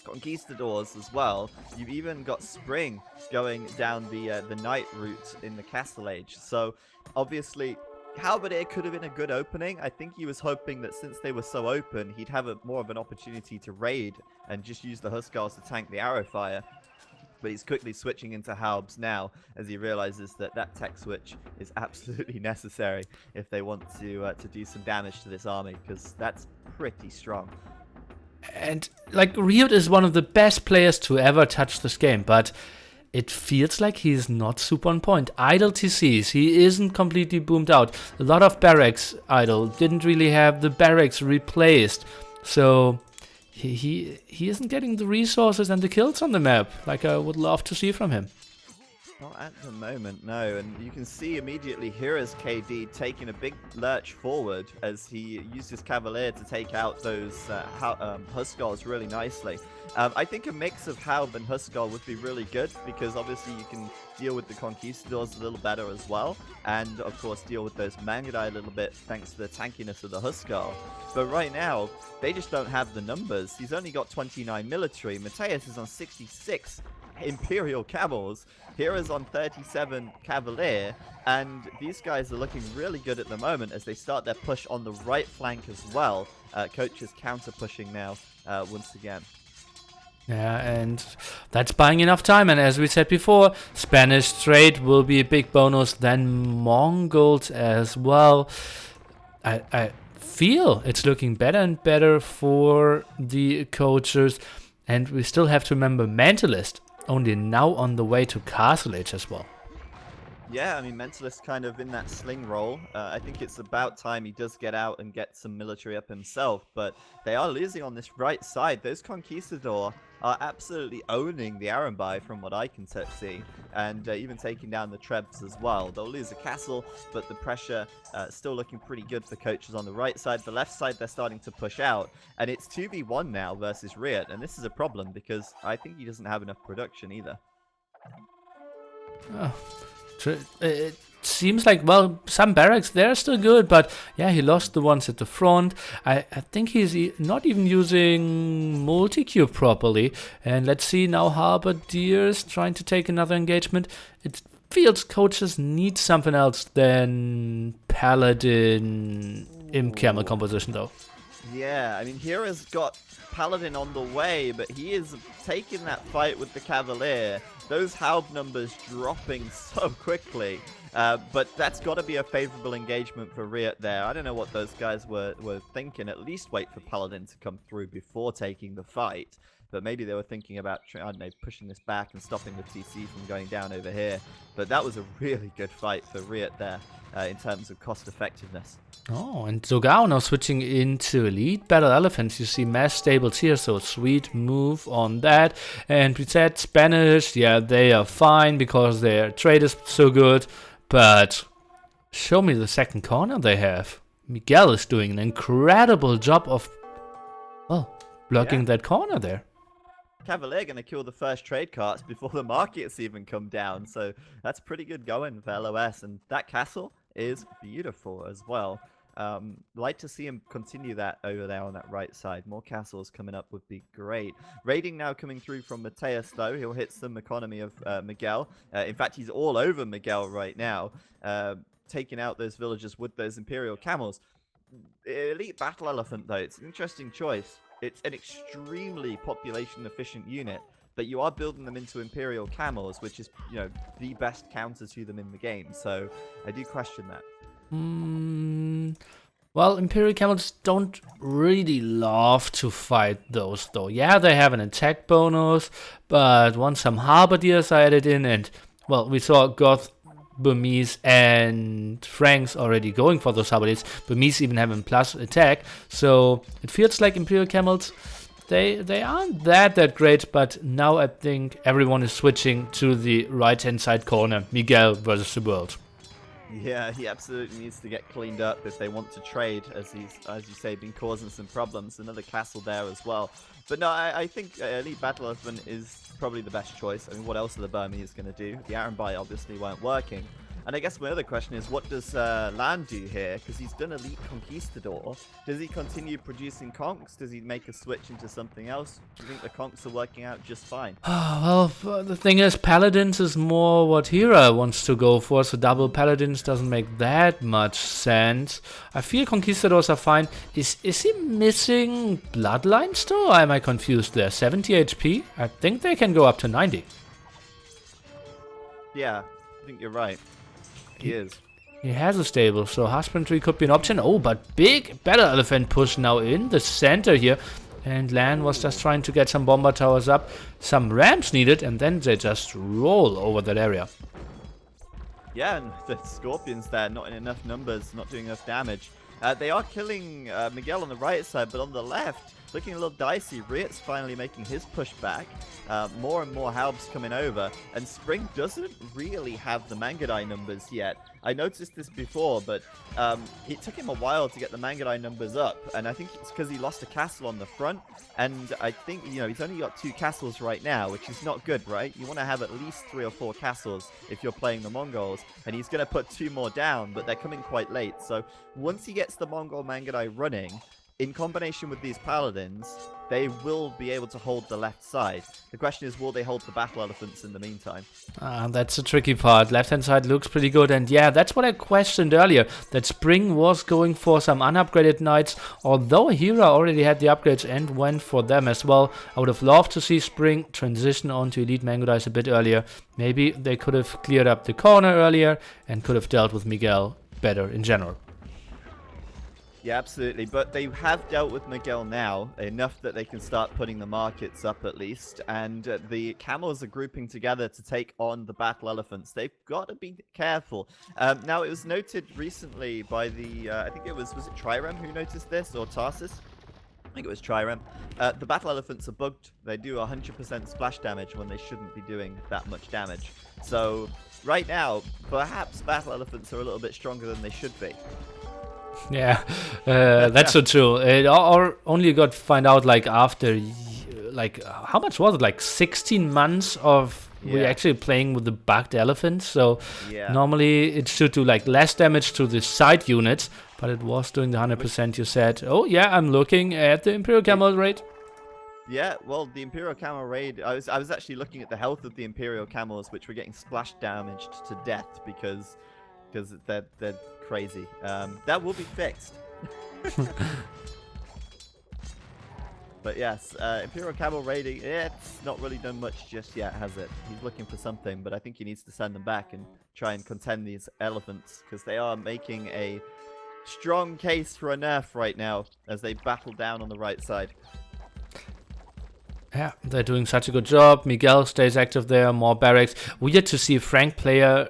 Conquistadors as well. You've even got Spring going down the Knight route in the Castle Age. So, obviously, Halberdier could have been a good opening. I think he was hoping that since they were so open, he'd have more of an opportunity to raid and just use the Huskars to tank the arrow fire. But he's quickly switching into Halbs now as he realizes that that tech switch is absolutely necessary if they want to do some damage to this army, because that's pretty strong. And like, ro8 is one of the best players to ever touch this game, but it feels like he's not super on point. Idle TCs, he isn't completely boomed out. A lot of barracks idle, didn't really have the barracks replaced. So he isn't getting the resources and the kills on the map like I would love to see from him. Not at the moment, no. And you can see immediately here is KD taking a big lurch forward as he used his Cavalier to take out those Huskars really nicely. I think a mix of Halb and Huskar would be really good, because obviously you can deal with the Conquistadors a little better as well, and of course deal with those Mangudai a little bit thanks to the tankiness of the Huskar. But right now, they just don't have the numbers. He's only got 29 military. Mateus is on 66 Imperial Camels. Here is on 37 Cavalier, and these guys are looking really good at the moment as they start their push on the right flank as well. Coach is counter pushing now once again. Yeah, and that's buying enough time, and as we said before, Spanish trade will be a big bonus, then Mongols as well. I feel it's looking better and better for the coaches, and we still have to remember Mentalist only now on the way to Castle Age as well. Yeah, I mean, Mentalist kind of in that sling role. I think it's about time he does get out and get some military up himself, but they are losing on this right side. Those Conquistador are absolutely owning the Arambai from what I can see, and even taking down the Trebs as well. They'll lose a castle, but the pressure still looking pretty good for coaches on the right side. The left side, they're starting to push out, and it's 2v1 now versus ro8, and this is a problem because I think he doesn't have enough production either. Oh. It seems like, well, some barracks, they're still good, but yeah, he lost the ones at the front. I think he's not even using multi-cube properly. And let's see now, Halberdiers trying to take another engagement. It feels coaches need something else than Paladin Imp Camel composition, though. Yeah, I mean, Hira's got Paladin on the way, but he is taking that fight with the Cavalier. Those Halb numbers dropping so quickly. But that's got to be a favorable engagement for ro8 there. I don't know what those guys were thinking. At least wait for Paladin to come through before taking the fight. But maybe they were thinking about, I don't know, pushing this back and stopping the TC from going down over here. But that was a really good fight for ro8 there in terms of cost effectiveness. Oh, and Zogao now switching into Elite Battle Elephants. You see mass stables here, so sweet move on that. And we said Spanish, yeah, they are fine because their trade is so good. But show me the second corner they have. Miguel is doing an incredible job of, well, blocking that corner there. Cavalier going to kill the first trade carts before the markets even come down. So that's pretty good going for LoS. And that castle is beautiful as well. Like to see him continue that over there on that right side. More castles coming up would be great. Raiding now coming through from Mateus, though. He'll hit some economy of Miguel. In fact, he's all over Miguel right now, taking out those villagers with those Imperial Camels. Elite Battle Elephant, though, it's an interesting choice. It's an extremely population-efficient unit, but you are building them into Imperial Camels, which is, you know, the best counter to them in the game. So I do question that. Well, Imperial Camels don't really love to fight those, though. Yeah, they have an attack bonus, but once some Halberdiers are added in, and, well, we saw Goth, Burmese, and Franks already going for those Halberdiers. Burmese even having plus attack, so it feels like Imperial Camels, they aren't that great, but now I think everyone is switching to the right-hand side corner. Miguel versus the world. Yeah, he absolutely needs to get cleaned up if they want to trade, as he's, as you say, been causing some problems. Another castle there as well. But no, I think Elite Battle Elephant is probably the best choice. I mean, what else are the Burmese going to do? The Iron Bite obviously weren't working. And I guess my other question is, what does Lan do here? Because he's done Elite Conquistador. Does he continue producing conks? Does he make a switch into something else? Do you think the conks are working out just fine? Well, the thing is, Paladins is more what Hera wants to go for, so double Paladins doesn't make that much sense. I feel Conquistadors are fine. Is he missing Bloodlines though? Or am I confused there? 70 HP? I think they can go up to 90. Yeah, I think you're right. He is. He has a stable, so husbandry could be an option. Oh, but big Battle Elephant push now in the center here. And Lan was just trying to get some bomber towers up. Some ramps needed, and then they just roll over that area. Yeah, and the Scorpions there, not in enough numbers, not doing enough damage. They are killing Miguel on the right side, but on the left, looking a little dicey. Riot's finally making his push back. More and more Halbs coming over, and Spring doesn't really have the Mangadai numbers yet. I noticed this before, but it took him a while to get the Mangadai numbers up, and I think it's because he lost a castle on the front, and I think, you know, he's only got 2 castles right now, which is not good, right? You want to have at least 3 or 4 castles if you're playing the Mongols, and he's going to put 2 more down, but they're coming quite late, so once he gets the Mongol Mangadai running, in combination with these Paladins, they will be able to hold the left side. The question is, will they hold the Battle Elephants in the meantime? That's the tricky part. Left-hand side looks pretty good, and yeah, that's what I questioned earlier, that Spring was going for some unupgraded knights, although Hera already had the upgrades and went for them as well. I would have loved to see Spring transition onto Elite Mangodais a bit earlier. Maybe they could have cleared up the corner earlier and could have dealt with Miguel better in general. Yeah, absolutely. But they have dealt with Miguel now, enough that they can start putting the markets up at least. And the camels are grouping together to take on the Battle Elephants. They've got to be careful. Now, it was noted recently by the, I think it was it Trirem who noticed this, or Tarsus? I think it was Trirem. The Battle Elephants are bugged. They do 100% splash damage when they shouldn't be doing that much damage. So, right now, perhaps Battle Elephants are a little bit stronger than they should be. Yeah, that's so true. It only got find out like after, like, how much was it? Like 16 months of we actually playing with the bugged elephants. So normally it should do like less damage to the side units, but it was doing the 100%. You said, oh yeah, I'm looking at the Imperial Camel raid. Yeah, well, the Imperial Camel raid, I was actually looking at the health of the Imperial Camels, which were getting splash damaged to death because they're crazy. That will be fixed. But yes, Imperial Camel raiding, it's not really done much just yet, has it? He's looking for something, but I think he needs to send them back and try and contend these elephants, because they are making a strong case for a nerf right now as they battle down on the right side. Yeah, they're doing such a good job. Miguel stays active there, more barracks. Weird to see a Frank player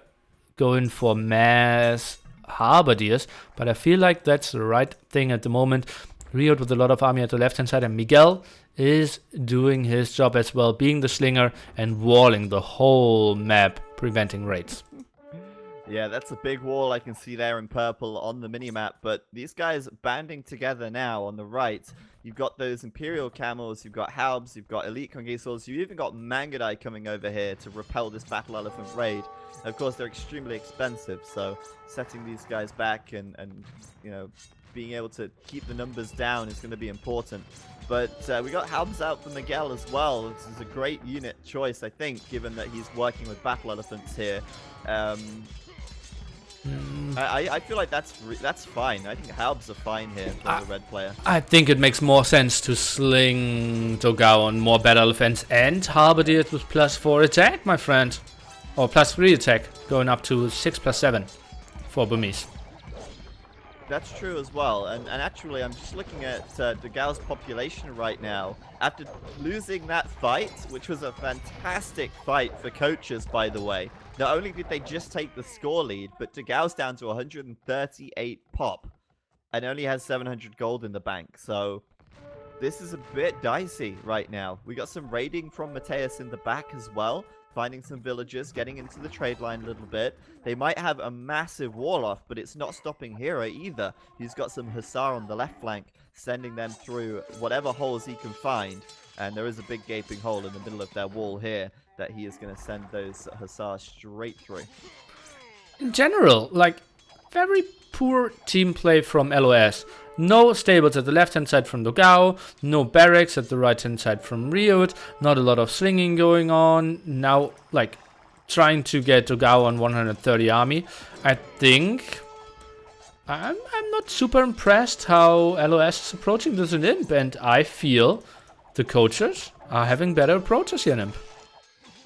going for mass halberdiers, but I feel like that's the right thing at the moment. Riot with a lot of army at the left-hand side, and Miguel is doing his job as well, being the slinger and walling the whole map, preventing raids. Yeah, that's a big wall I can see there in purple on the minimap, but these guys banding together now on the right. You've got those Imperial Camels, you've got Halbs, you've got Elite Conquistadors, you've even got Mangadai coming over here to repel this Battle Elephant raid. Of course, they're extremely expensive, so setting these guys back and you know, being able to keep the numbers down is going to be important. But we got Halbs out for Miguel as well. This is a great unit choice, I think, given that he's working with Battle Elephants here. I feel like that's fine. I think Halbs are fine here for the red player. I think it makes more sense to sling Dogao on more Battle Elephants and Halberdiers with +4 attack, my friend. Or +3 attack, going up to 6+7 for Burmese. That's true as well, and actually I'm just looking at Dogao's population right now. After losing that fight, which was a fantastic fight for coaches, by the way, not only did they just take the score lead, but Dogao's down to 138 pop, and only has 700 gold in the bank, so this is a bit dicey right now. We got some raiding from Mateus in the back as well, finding some villagers, getting into the trade line a little bit. They might have a massive wall off, but it's not stopping Hero either. He's got some Hussar on the left flank, sending them through whatever holes he can find. And there is a big gaping hole in the middle of their wall here that he is going to send those Hussar straight through. In general, like, very poor team play from LoS. No stables at the left-hand side from Dogao, no barracks at the right-hand side from ro8, not a lot of slinging going on. Now, like, trying to get Dogao on 130 army. I think I'm not super impressed how LoS is approaching this in Imp, and I feel the coaches are having better approaches here in Imp.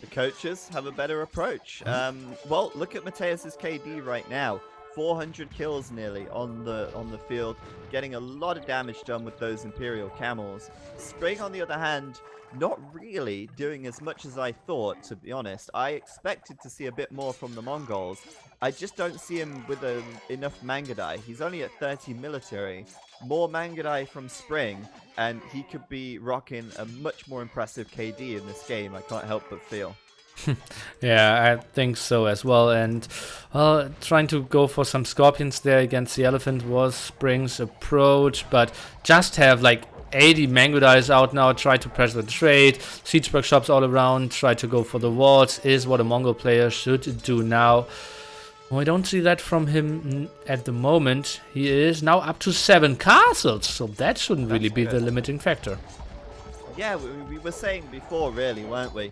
The coaches have a better approach. Well, look at Mateus's KD right now. 400 kills nearly on the field, getting a lot of damage done with those Imperial camels. Spring, on the other hand, not really doing as much as I thought, to be honest. I expected to see a bit more from the Mongols. I just don't see him with enough Mangadai. He's only at 30 military. More Mangadai from Spring, and he could be rocking a much more impressive KD in this game, I can't help but feel. Yeah, I think so as well. And trying to go for some scorpions there against the elephant was Spring's approach, but just have like 80 Mangodais out now, try to press the trade, siege workshops all around, try to go for the walls is what a Mongol player should do now. We don't see that from him at the moment. He is now up to 7 castles, so that shouldn't really be the limiting factor. Yeah, we were saying before, really, weren't we?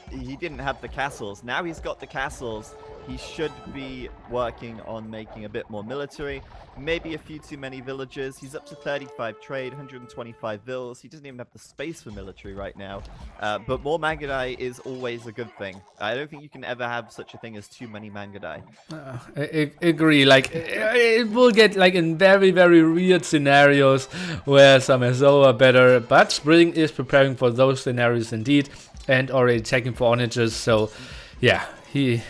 He didn't have the castles. Now he's got the castles. He should be working on making a bit more military. Maybe a few too many villagers. He's up to 35 trade, 125 vills. He doesn't even have the space for military right now. But more Mangadai is always a good thing. I don't think you can ever have such a thing as too many Mangadai. I agree. Like, it will get like in very, very weird scenarios where some SO are better. But Spring is preparing for those scenarios indeed, and already checking for onages. So, yeah, he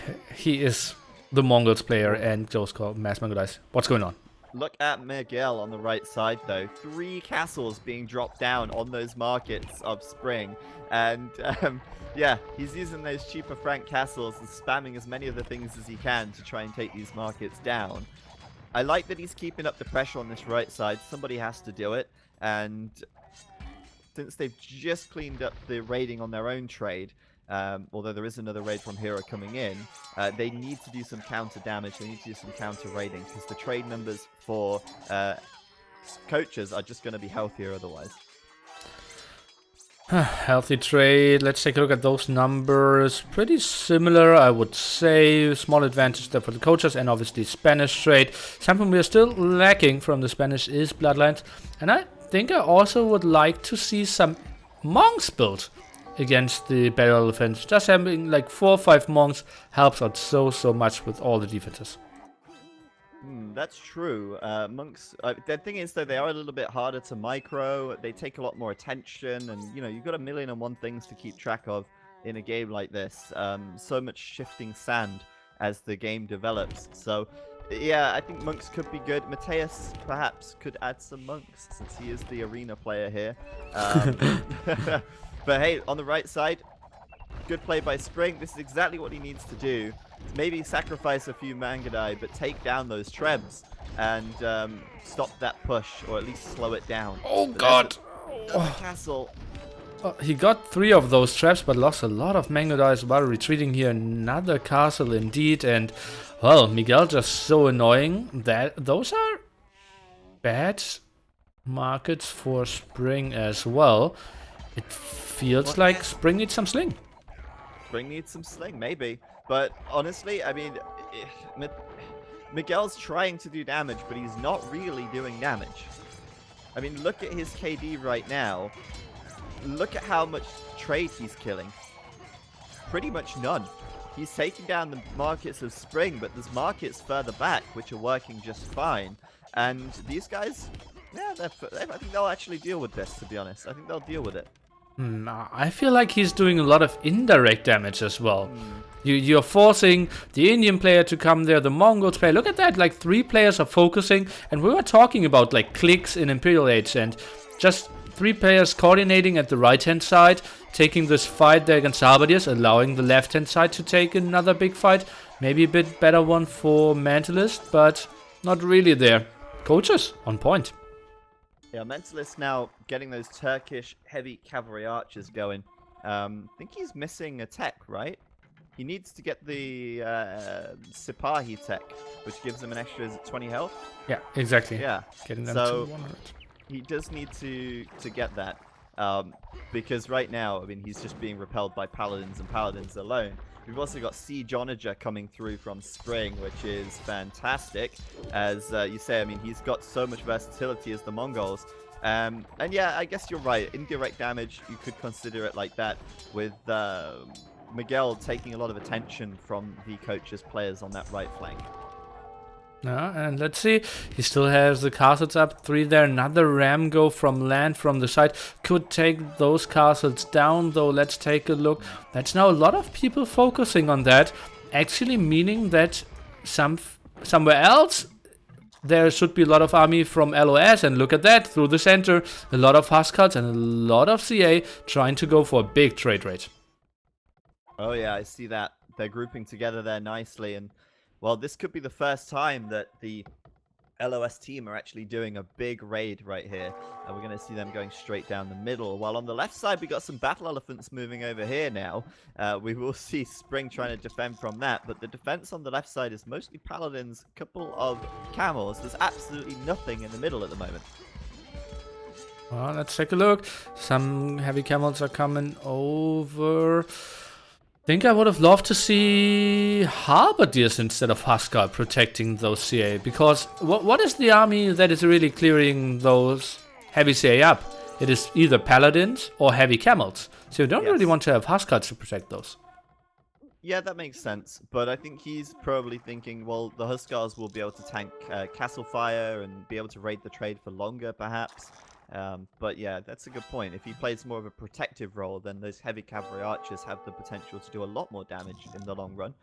is the Mongols player and those called mass Mangodais. What's going on? Look at Miguel on the right side, though. 3 castles being dropped down on those markets of Spring. And, yeah, he's using those cheaper Frank castles and spamming as many of the things as he can to try and take these markets down. I like that he's keeping up the pressure on this right side. Somebody has to do it. And since they've just cleaned up the raiding on their own trade, although there is another raid from Hero coming in, they need to do some counter damage, they need to do some counter raiding, because the trade numbers for coaches are just going to be healthier otherwise. Healthy trade, let's take a look at those numbers. Pretty similar, I would say. Small advantage there for the coaches, and obviously Spanish trade. Something we are still lacking from the Spanish is Bloodlines, and I think I also would like to see some monks built against the Battle Elephant. Just having like 4 or 5 monks helps out so much with all the defenses. That's true. Monks, the thing is, though, they are a little bit harder to micro. They take a lot more attention, and, you know, you've got 1,000,001 things to keep track of in a game like this. So much shifting sand as the game develops. So, yeah, I think monks could be good. Mateus perhaps could add some monks, since he is the arena player here. But hey, on the right side, good play by Spring. This is exactly what he needs to do. Maybe sacrifice a few Mangadai, but take down those Trebs and stop that push, or at least slow it down. Oh, God! Another castle. He got 3 of those traps, but lost a lot of Mangodais while retreating here. Another castle indeed, and, well, Miguel just so annoying that those are bad markets for Spring as well. It feels like Spring needs some sling. Spring needs some sling, maybe. But honestly, I mean, Miguel's trying to do damage, but he's not really doing damage. I mean, look at his KD right now. Look at how much trade he's killing. Pretty much none. He's taking down the markets of Spring, but there's markets further back which are working just fine. And these guys, yeah, I think they'll actually deal with this, to be honest. I think they'll deal with it. I feel like he's doing a lot of indirect damage as well. You're forcing the Indian player to come there, the Mongols player. Look at that, like 3 players are focusing. And we were talking about like clicks in Imperial Age and just three players coordinating at the right-hand side, taking this fight there against the Halberdiers, allowing the left-hand side to take another big fight. Maybe a bit better one for Mentalist, but not really there. Coaches on point. Yeah, Mentalist now getting those Turkish heavy cavalry archers going. I think he's missing a tech, right? He needs to get the Sipahi tech, which gives him an extra 20 health. Yeah, exactly. Yeah. Getting them So to 100. he does need to get that. Because right now, I mean, he's just being repelled by paladins and paladins alone. We've also got Siege Onager coming through from Spring, which is fantastic. As you say, I mean, he's got so much versatility as the Mongols. And yeah, I guess you're right. Indirect damage, you could consider it like that, with Miguel taking a lot of attention from the coach's players on that right flank. Yeah, and let's see. He still has the castles up. 3 there. Another ram go from land from the side. Could take those castles down, though. Let's take a look. That's now a lot of people focusing on that. Actually meaning that somewhere else there should be a lot of army from LoS. And look at that. Through the center. A lot of Huskars and a lot of CA trying to go for a big trade rate. Oh yeah, I see that. They're grouping together there nicely, and well, this could be the first time that the LoS team are actually doing a big raid right here. And we're going to see them going straight down the middle. While on the left side, we got some battle elephants moving over here now. We will see Spring trying to defend from that. But the defense on the left side is mostly paladins, a couple of camels. There's absolutely nothing in the middle at the moment. Well, let's take a look. Some heavy camels are coming over. Think I would have loved to see Halberdiers instead of Huskar protecting those CA, because what is the army that is really clearing those heavy CA up? It is either paladins or heavy camels, so you don't really want to have Huskars to protect those. Yeah, that makes sense, but I think he's probably thinking, well, the Huskars will be able to tank castle fire and be able to raid the trade for longer, perhaps. But yeah, that's a good point. If he plays more of a protective role, then those heavy cavalry archers have the potential to do a lot more damage in the long run.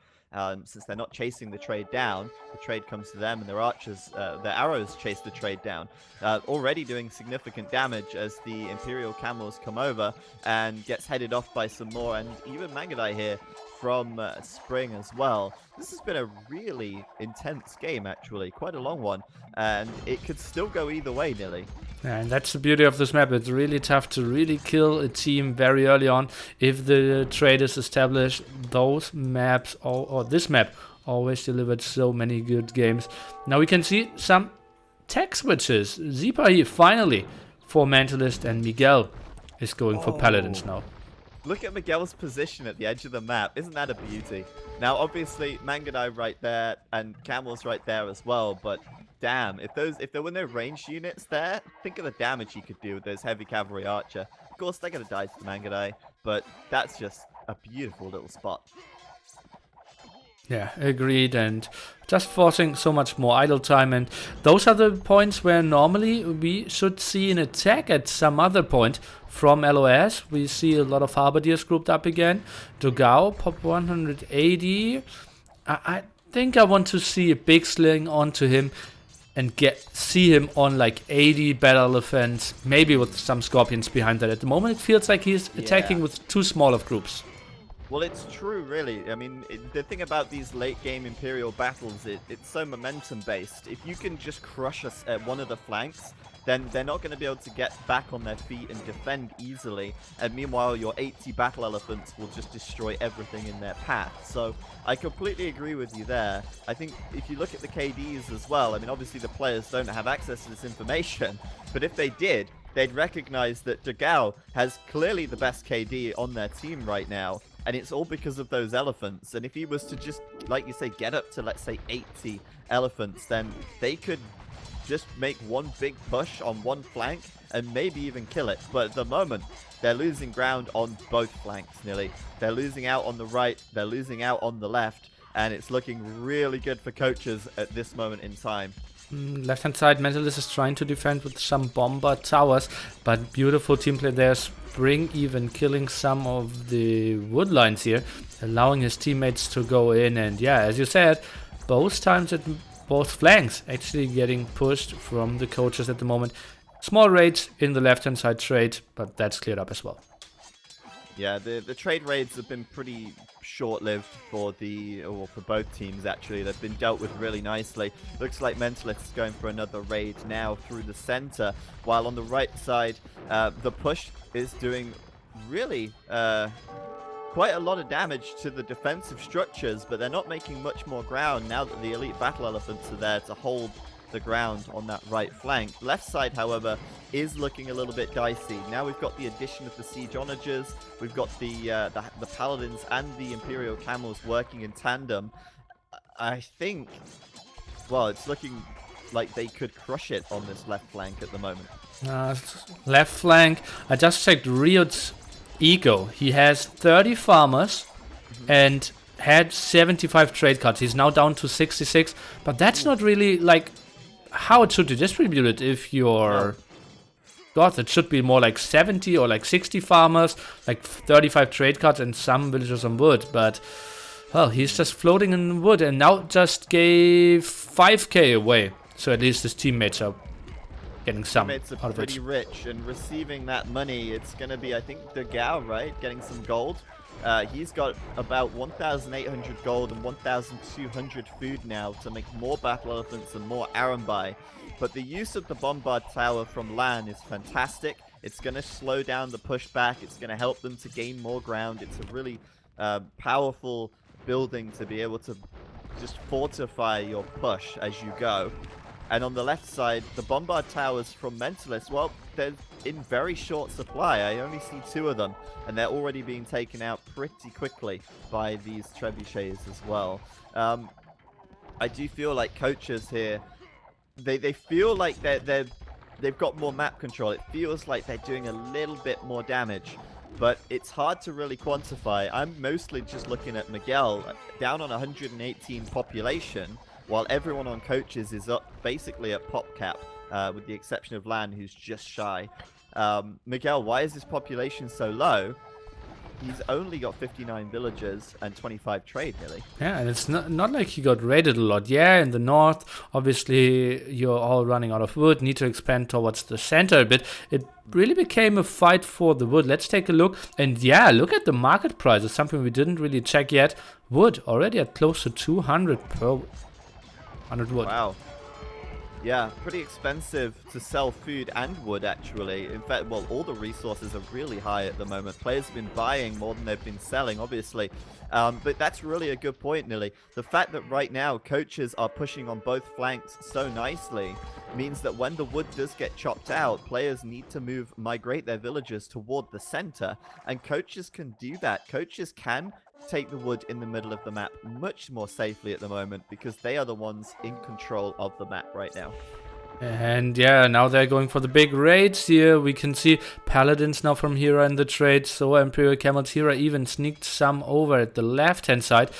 Since they're not chasing the trade down, the trade comes to them, and their archers, their arrows chase the trade down. Already doing significant damage as the Imperial camels come over and gets headed off by some more, and even Mangadai here from Spring as well. This has been a really intense game, actually, quite a long one, and it could still go either way, nearly. Yeah, and that's the beauty of this map. It's really tough to really kill a team very early on if the trade is established. Those maps, or this map, always delivered so many good games. Now we can see some tech switches. Sipahi finally for Mentalist, and Miguel is going for Paladins now. Look at Miguel's position at the edge of the map. Isn't that a beauty? Now, obviously, Mangadai right there and Camel's right there as well, but damn, if there were no ranged units there, think of the damage he could do with those heavy cavalry archer. Of course, they're going to die to the Mangadai, but that's just a beautiful little spot. Yeah, agreed, and just forcing so much more idle time, and those are the points where normally we should see an attack at some other point from LoS. We see a lot of Halberdiers grouped up again. Dogao, pop 180. I think I want to see a big sling onto him and see him on like 80 battle elephants, maybe with some scorpions behind that. At the moment, it feels like he's attacking with too small of groups. Well, it's true, really. I mean, the thing about these late-game Imperial battles, it's so momentum-based. If you can just crush us at one of the flanks, then they're not going to be able to get back on their feet and defend easily. And meanwhile, your 80 battle elephants will just destroy everything in their path. So I completely agree with you there. I think if you look at the KDs as well, I mean, obviously the players don't have access to this information, but if they did, they'd recognize that Dogao has clearly the best KD on their team right now. And it's all because of those elephants. And if he was to just, like you say, get up to, let's say, 80 elephants, then they could just make one big push on one flank and maybe even kill it. But at the moment, they're losing ground on both flanks, nearly. They're losing out on the right, they're losing out on the left, and it's looking really good for coaches at this moment in time. Left-hand side, Mentalist is trying to defend with some bomber towers, but beautiful team play there. Spring even killing some of the wood lines here, allowing his teammates to go in, and yeah, as you said, both times at both flanks actually getting pushed from the coaches at the moment. Small raids in the left-hand side trade, but that's cleared up as well. Yeah, the trade raids have been pretty short-lived for for both teams, actually. They've been dealt with really nicely. Looks like Mentalist is going for another raid now through the center, while on the right side, the push is doing really quite a lot of damage to the defensive structures, but they're not making much more ground now that the elite battle elephants are there to hold the ground on that right flank. Left side, however, is looking a little bit dicey. Now we've got the addition of the siege onagers, we've got the paladins and the imperial camels working in tandem. I think, well, it's looking like they could crush it on this left flank at the moment. Left flank, I just checked Riot's ego. He has 30 farmers and had 75 trade cards. He's now down to 66, but that's not really like how it should be distributed. If you're God, it should be more like 70 or like 60 farmers, like 35 trade cards and some villagers on wood, but well, he's just floating in wood and now just gave 5k away. So at least his teammates are getting some Teammates are out of pretty it. rich, and receiving that money, it's going to be, I think, the Gao, right? Getting some gold. He's got about 1,800 gold and 1,200 food now to make more battle elephants and more Arambai. But the use of the Bombard Tower from LAN is fantastic. It's going to slow down the pushback. It's going to help them to gain more ground. It's a really powerful building to be able to just fortify your push as you go. And on the left side, the Bombard Towers from Mentalist, well, they're in very short supply. I only see 2 of them, and they're already being taken out pretty quickly by these trebuchets as well. I do feel like coaches here, they feel like they've got more map control. It feels like they're doing a little bit more damage, but it's hard to really quantify. I'm mostly just looking at Miguel, down on 118 population, while everyone on coaches is up basically at pop cap, with the exception of Lan, who's just shy. Miguel, why is this population so low? He's only got 59 villagers and 25 trade, nearly. Yeah, and it's not like he got raided a lot. Yeah, in the north, obviously you're all running out of wood, need to expand towards the center a bit. It really became a fight for the wood. Let's take a look. And yeah, look at the market price. It's something we didn't really check yet. Wood already at close to 200 per 100 wood. Wow. Yeah, pretty expensive to sell food and wood, actually. In fact, well, all the resources are really high at the moment. Players have been buying more than they've been selling, obviously. But that's really a good point, Nilly. The fact that right now coaches are pushing on both flanks so nicely means that when the wood does get chopped out, players need to migrate their villagers toward the center. And coaches can do that. Coaches can take the wood in the middle of the map much more safely at the moment because they are the ones in control of the map right now. And yeah, now they're going for the big raids here. We can see Paladins now from Hera in the trade. So Imperial Camels. Hera even sneaked some over at the left-hand side.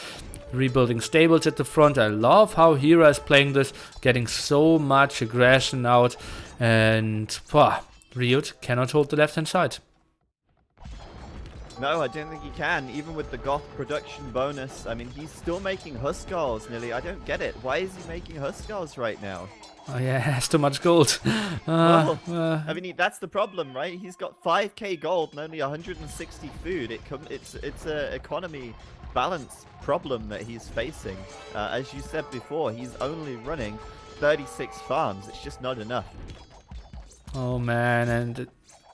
Rebuilding stables at the front. I love how Hera is playing this, getting so much aggression out. And Riot cannot hold the left-hand side. No, I don't think he can. Even with the Goth production bonus, I mean, he's still making Huskars, Nilly. I don't get it. Why is he making Huskars right now? Oh yeah, has too much gold. I mean, that's the problem, right? He's got 5k gold and only 160 food. It's a economy balance problem that he's facing. As you said before, he's only running 36 farms. It's just not enough. Oh man, and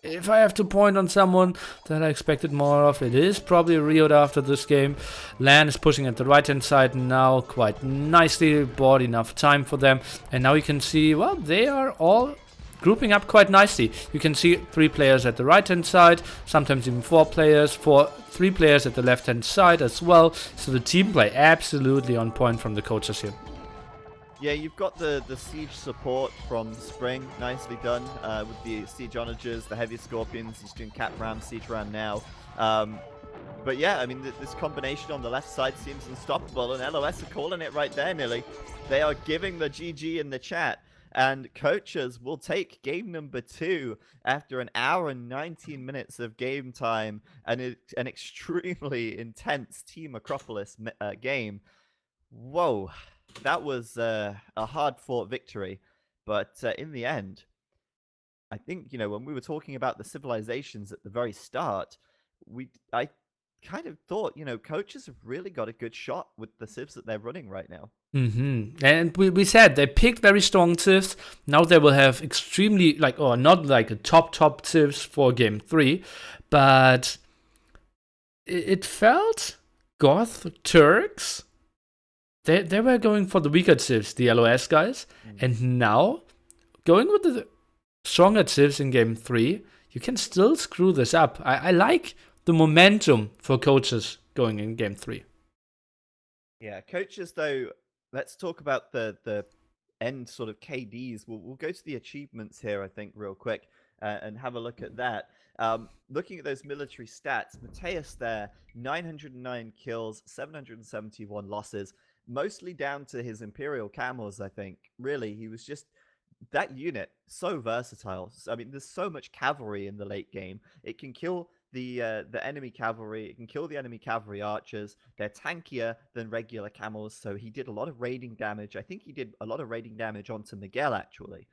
if I have to point on someone that I expected more of, it is probably Riot after this game. Lan is pushing at the right-hand side now quite nicely, bought enough time for them. And now you can see, well, they are all grouping up quite nicely. You can see 3 players at the right-hand side, sometimes even 4 players, 3 players at the left-hand side as well. So the team play absolutely on point from the coaches here. Yeah, you've got the siege support from Spring, nicely done, with the siege onagers, the heavy scorpions. He's doing cap ram, siege ram now. But yeah, I mean, this combination on the left side seems unstoppable, and LoS are calling it right there, Nilly. They are giving the GG in the chat, and coaches will take game number 2 after an hour and 19 minutes of game time and an extremely intense Team Acropolis game. Whoa. That was a hard-fought victory, but in the end, I think, when we were talking about the civilizations at the very start, I kind of thought, coaches have really got a good shot with the civs that they're running right now. And we said they picked very strong civs. Now they will have extremely, like, or not like a top civs for game 3, but it felt Goth Turks. They were going for the weaker civs, the LOS guys, and now going with the stronger civs in game 3, you can still screw this up. I like the momentum for coaches going in game 3. Yeah, coaches though. Let's talk about the end sort of KDs. We'll go to the achievements here, I think, real quick, and have a look at that. Looking at those military stats, Mateus there, 909 kills, 771 losses, mostly down to his Imperial camels, I think. Really, he was just that unit so versatile. I mean, there's so much cavalry in the late game. It can kill the enemy cavalry. It can kill the enemy cavalry archers. They're tankier than regular camels, so he did a lot of raiding damage. I think he did a lot of raiding damage onto Miguel actually,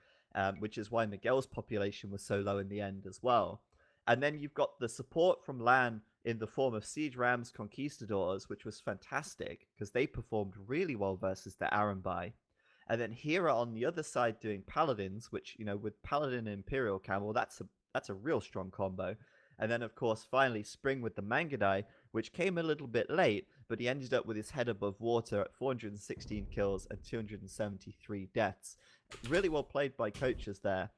which is why Miguel's population was so low in the end as well. And then you've got the support from Lan in the form of Siege Rams Conquistadors, which was fantastic because they performed really well versus the Arambai. And then Hera on the other side doing Paladins, which, with Paladin and Imperial Camel, that's a real strong combo. And then, of course, finally Spring with the Mangadai, which came a little bit late, but he ended up with his head above water at 416 kills and 273 deaths. Really well played by coaches there.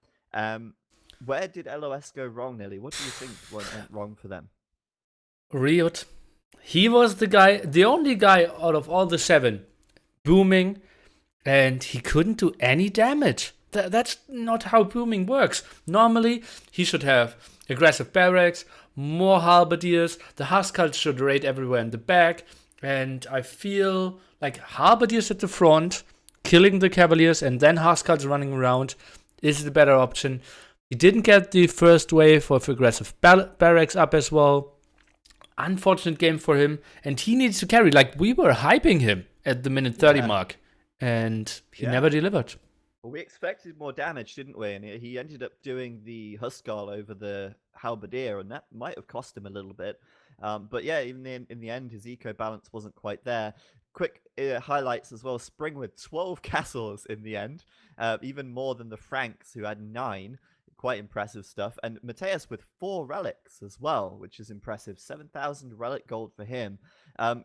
Where did LOS go wrong, Nelly? What do you think went wrong for them? ro8. He was the only guy out of all the 7 booming, and he couldn't do any damage. That's not how booming works. Normally, he should have aggressive barracks, more halberdiers, the Huskarls should raid everywhere in the back, and I feel like halberdiers at the front, killing the cavaliers, and then Huskarls running around is the better option. He didn't get the first wave of aggressive barracks up as well. Unfortunate game for him, and he needs to carry. Like, we were hyping him at the minute 30 mark, and he never delivered. Well, we expected more damage, didn't we? And he ended up doing the Huskarl over the Halberdier, and that might have cost him a little bit. But yeah, even in the end, his eco balance wasn't quite there. Quick highlights as well. Spring with 12 castles in the end, even more than the Franks, who had 9. Quite impressive stuff. And Mateus with 4 relics as well, which is impressive. 7,000 relic gold for him.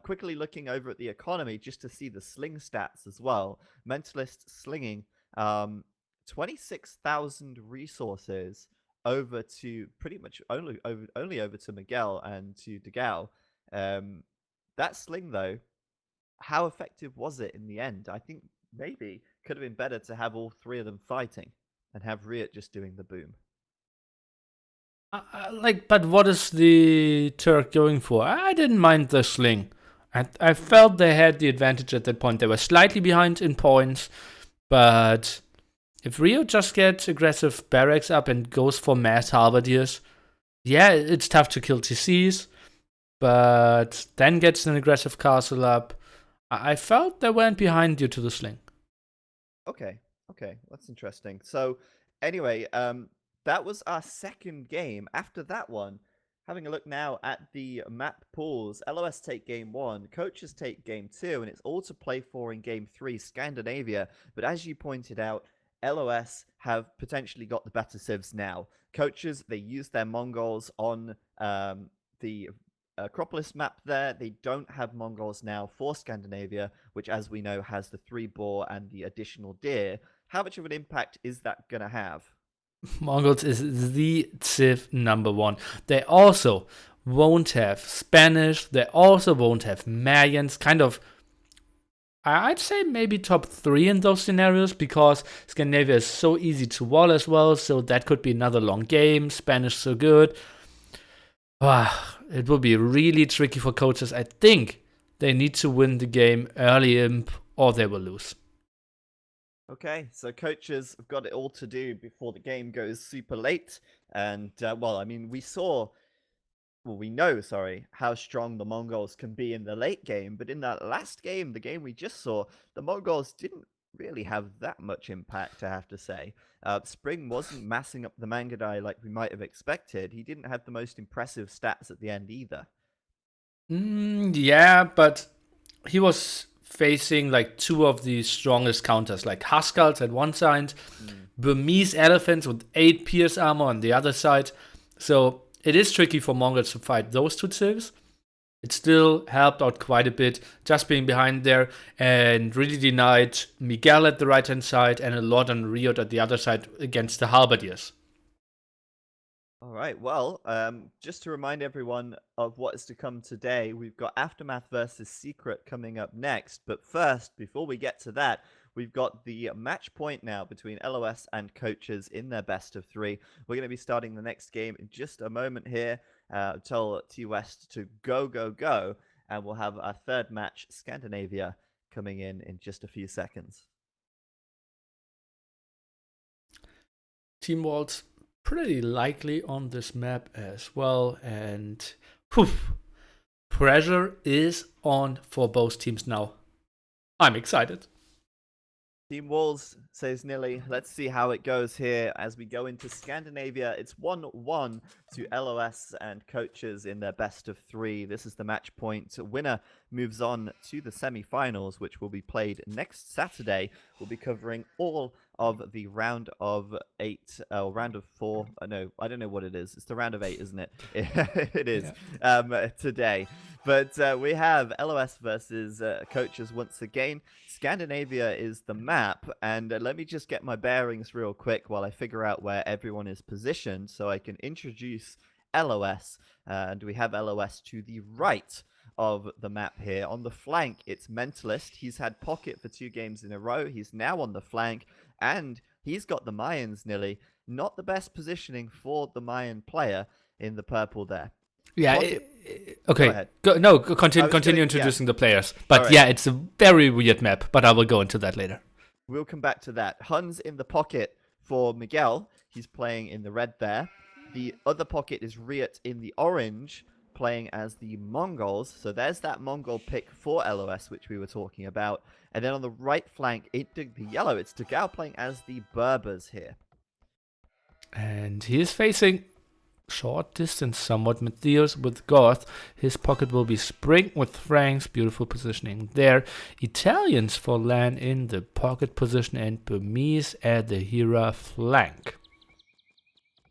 Quickly looking over at the economy just to see the sling stats as well. Mentalist slinging 26,000 resources over to pretty much only over to Miguel and to Degao. That sling though, how effective was it in the end? I think maybe could have been better to have all 3 of them fighting and have ro8 just doing the boom. But what is the Turk going for? I didn't mind the sling. I felt they had the advantage at that point. They were slightly behind in points, but if ro8 just gets aggressive barracks up and goes for mass halberdiers, yeah, it's tough to kill TCs, but then gets an aggressive castle up. I felt they weren't behind due to the sling. Okay, that's interesting. So, anyway, that was our second game. After that one, having a look now at the map pools, LOS take game 1, coaches take game 2, and it's all to play for in game 3, Scandinavia. But as you pointed out, LOS have potentially got the better civs now. Coaches, they use their Mongols on the Acropolis map there. They don't have Mongols now for Scandinavia, which, as we know, has the 3 boar and the additional deer. How much of an impact is that going to have? Mongols is the civ #1. They also won't have Spanish. They also won't have Mayans. Kind of, I'd say maybe top 3 in those scenarios, because Scandinavia is so easy to wall as well. So that could be another long game. Spanish so good. It will be really tricky for coaches. I think they need to win the game early imp, or they will lose. Okay, so coaches have got it all to do before the game goes super late. And, well, I mean, we know, sorry, how strong the Mongols can be in the late game. But in that last game, the game we just saw, the Mongols didn't really have that much impact, I have to say. Spring wasn't massing up the Mangadai like we might have expected. He didn't have the most impressive stats at the end either. Yeah, but he was facing like two of the strongest counters, like Huskarls at one side, Mm. Burmese elephants with 8 pierce armor on the other side. So it is tricky for Mongols to fight those two civs. It still helped out quite a bit just being behind there and really denied Miguel at the right hand side and a lot on ro8 at the other side against the halberdiers. All right. Well, just to remind everyone of what is to come today, we've got Aftermath versus Secret coming up next. But first, before we get to that, we've got the match point now between LOS and Coaches in their best of three. We're going to be starting the next game in just a moment here. Tell T West to go, go, go. And we'll have our third match, Scandinavia, coming in just a few seconds. Team Waltz pretty likely on this map as well, and whew, pressure is on for both teams now. I'm excited. Team Walls says Nilly. Let's see how it goes here as we go into Scandinavia. It's 1-1 to LOS and Coaches in their best of three. This is the match point. Winner moves on to the semi-finals, which will be played next Saturday. We'll be covering all of the round of eight, round of four. No, I don't know what it is. It's the round of eight, isn't it? It is today. But we have LOS versus Coaches once again. Scandinavia is the map, and let me just get my bearings real quick while I figure out where everyone is positioned so I can introduce LOS. And we have LOS to the right of the map here. On the flank, it's Mentalist. He's had Pocket for 2 games in a row. He's now on the flank, and he's got the Mayans nearly. Not the best positioning for the Mayan player in the purple there. Yeah. Okay. Continue introducing the players. But right. Yeah, it's a very weird map. But I will go into that later. We'll come back to that. Hun's in the pocket for Miguel. He's playing in the red there. The other pocket is ro8 in the orange, playing as the Mongols. So there's that Mongol pick for LOS, which we were talking about. And then on the right flank, the yellow, it's Dagao playing as the Berbers here. And he is facing short distance somewhat Matthias with Goth. His pocket will be Spring with Franks. Beautiful positioning there. Italians for Lan in the pocket position and Burmese at the Hira flank.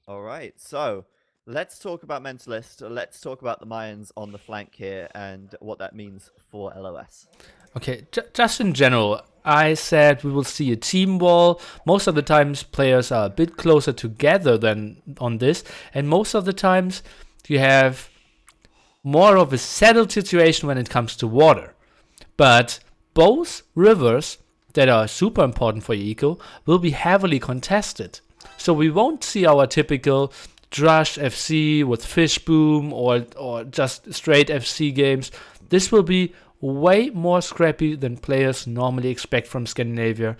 All right, so let's talk about Mentalist. Let's talk about the Mayans on the flank here and what that means for LOS. Okay, just in general, I said we will see a team wall. Most of the times players are a bit closer together than on this, and most of the times you have more of a settled situation when it comes to water. But both rivers that are super important for your eco will be heavily contested. So we won't see our typical Drush FC with Fish Boom or just straight FC games. This will be way more scrappy than players normally expect from Scandinavia.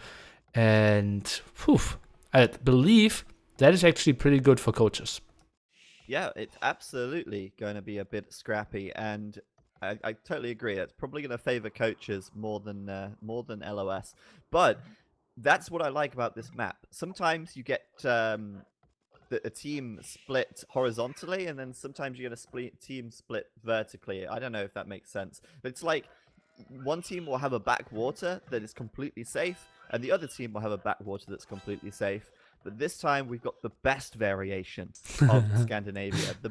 And I believe that is actually pretty good for coaches. Yeah, it's absolutely going to be a bit scrappy, and I totally agree. It's probably going to favor coaches more than LOS. But that's what I like about this map. Sometimes you get a team split horizontally, and then sometimes you get a team split vertically. I don't know if that makes sense. But it's like one team will have a backwater that is completely safe, and the other team will have a backwater that's completely safe. But this time we've got the best variation of Scandinavia, the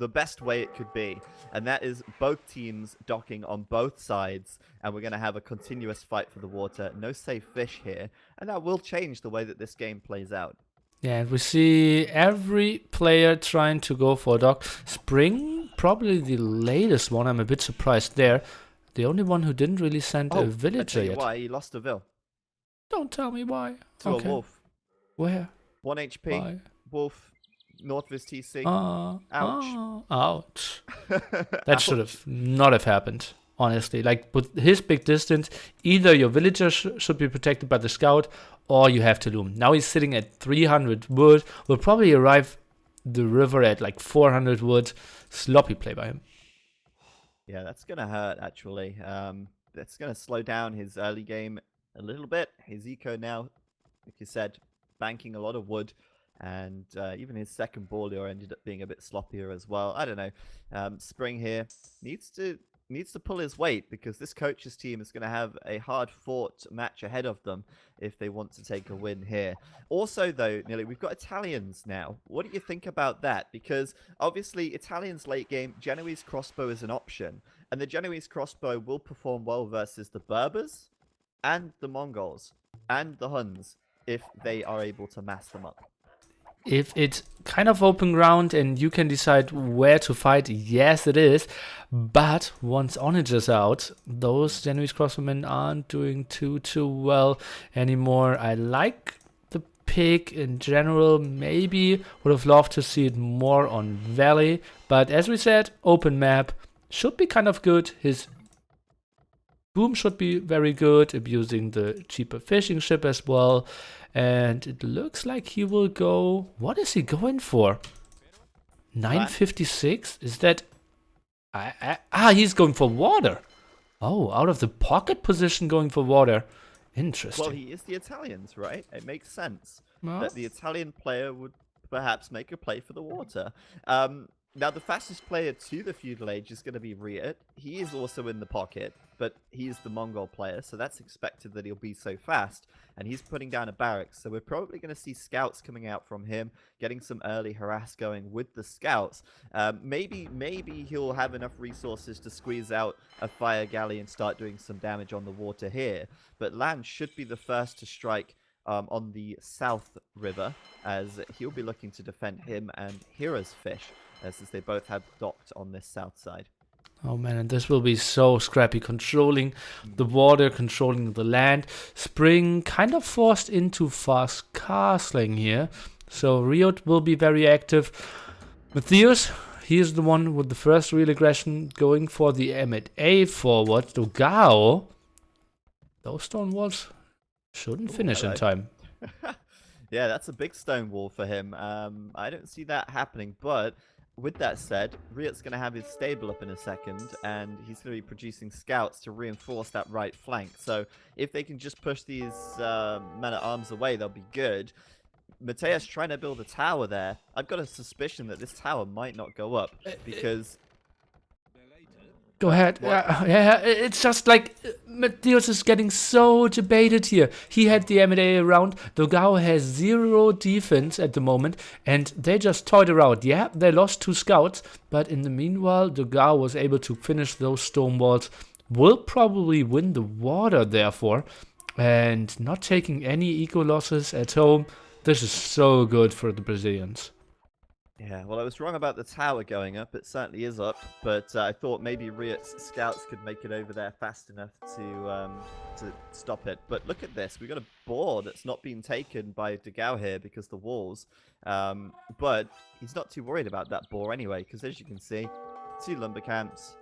best way it could be, and that is both teams docking on both sides, and we're going to have a continuous fight for the water. No safe fish here, and that will change the way that this game plays out. Yeah, and we see every player trying to go for a dock. Spring, probably the latest one. I'm a bit surprised there. The only one who didn't really send a villager yet. Why he lost a Vil? Don't tell me why. To a wolf. Where? 1 HP. Why? Wolf. North of his TC. Ouch. Ouch. That should have not have happened. Honestly, like with his big distance, either your villager should be protected by the scout, or you have to loom. Now he's sitting at 300 wood. Will probably arrive the river at like 400 wood. Sloppy play by him. Yeah, that's gonna hurt actually. That's gonna slow down his early game a little bit. His eco now, like you said, banking a lot of wood, and even his second ball ended up being a bit sloppier as well. I don't know. Spring here needs to pull his weight, because this coach's team is going to have a hard-fought match ahead of them if they want to take a win here. Also, though, Nilly, we've got Italians now. What do you think about that? Because obviously, Italians late game, Genoese crossbow is an option, and the Genoese crossbow will perform well versus the Berbers and the Mongols and the Huns if they are able to mass them up. If it's kind of open ground and you can decide where to fight, yes it is. But once Onage is out, those Genoese crossbowmen aren't doing too well anymore. I like the pick in general. Maybe would have loved to see it more on Valley. But as we said, open map should be kind of good. His boom should be very good, abusing the cheaper fishing ship as well. And it looks like he will go... What is he going for? 956? Is that... he's going for water. Oh, out of the pocket position going for water. Interesting. Well, he is the Italians, right? It makes sense Well, that the Italian player would perhaps make a play for the water. Now, the fastest player to the feudal age is going to be ro8. He is also in the pocket, but he's the Mongol player, so that's expected that he'll be so fast. And he's putting down a barracks, so we're probably going to see scouts coming out from him, getting some early harass going with the scouts. Maybe he'll have enough resources to squeeze out a fire galley and start doing some damage on the water here. But Land should be the first to strike on the South River, as he'll be looking to defend him and Hira's fish, as they both have docked on this south side. oh man, and this will be so scrappy. Controlling the water, controlling the land. Spring kind of forced into fast castling here. So ro8 will be very active. Matthias, he is the one with the first real aggression, going for the M8A forward. Dogao, those stone walls shouldn't finish in time. Yeah, that's a big stone wall for him. I don't see that happening, but with that said, ro8's going to have his stable up in a second, and he's going to be producing scouts to reinforce that right flank. So if they can just push these men-at-arms away, they'll be good. Mateus trying to build a tower there. I've got a suspicion that this tower might not go up, because... Go ahead. Yeah, it's just like Matthias is getting so debated here. He had the M&A around. Dogao has 0 defense at the moment, and they just toyed around. Yeah, they lost 2 scouts, but in the meanwhile, Dogao was able to finish those stone walls. Will probably win the water, therefore, and not taking any eco losses at home. This is so good for the Brazilians. Yeah, well, I was wrong about the tower going up. It certainly is up, but I thought maybe ro8's scouts could make it over there fast enough to stop it. But look at this. We've got a boar that's not being taken by Dogao here because the walls. But he's not too worried about that boar anyway, because as you can see, 2 lumber camps,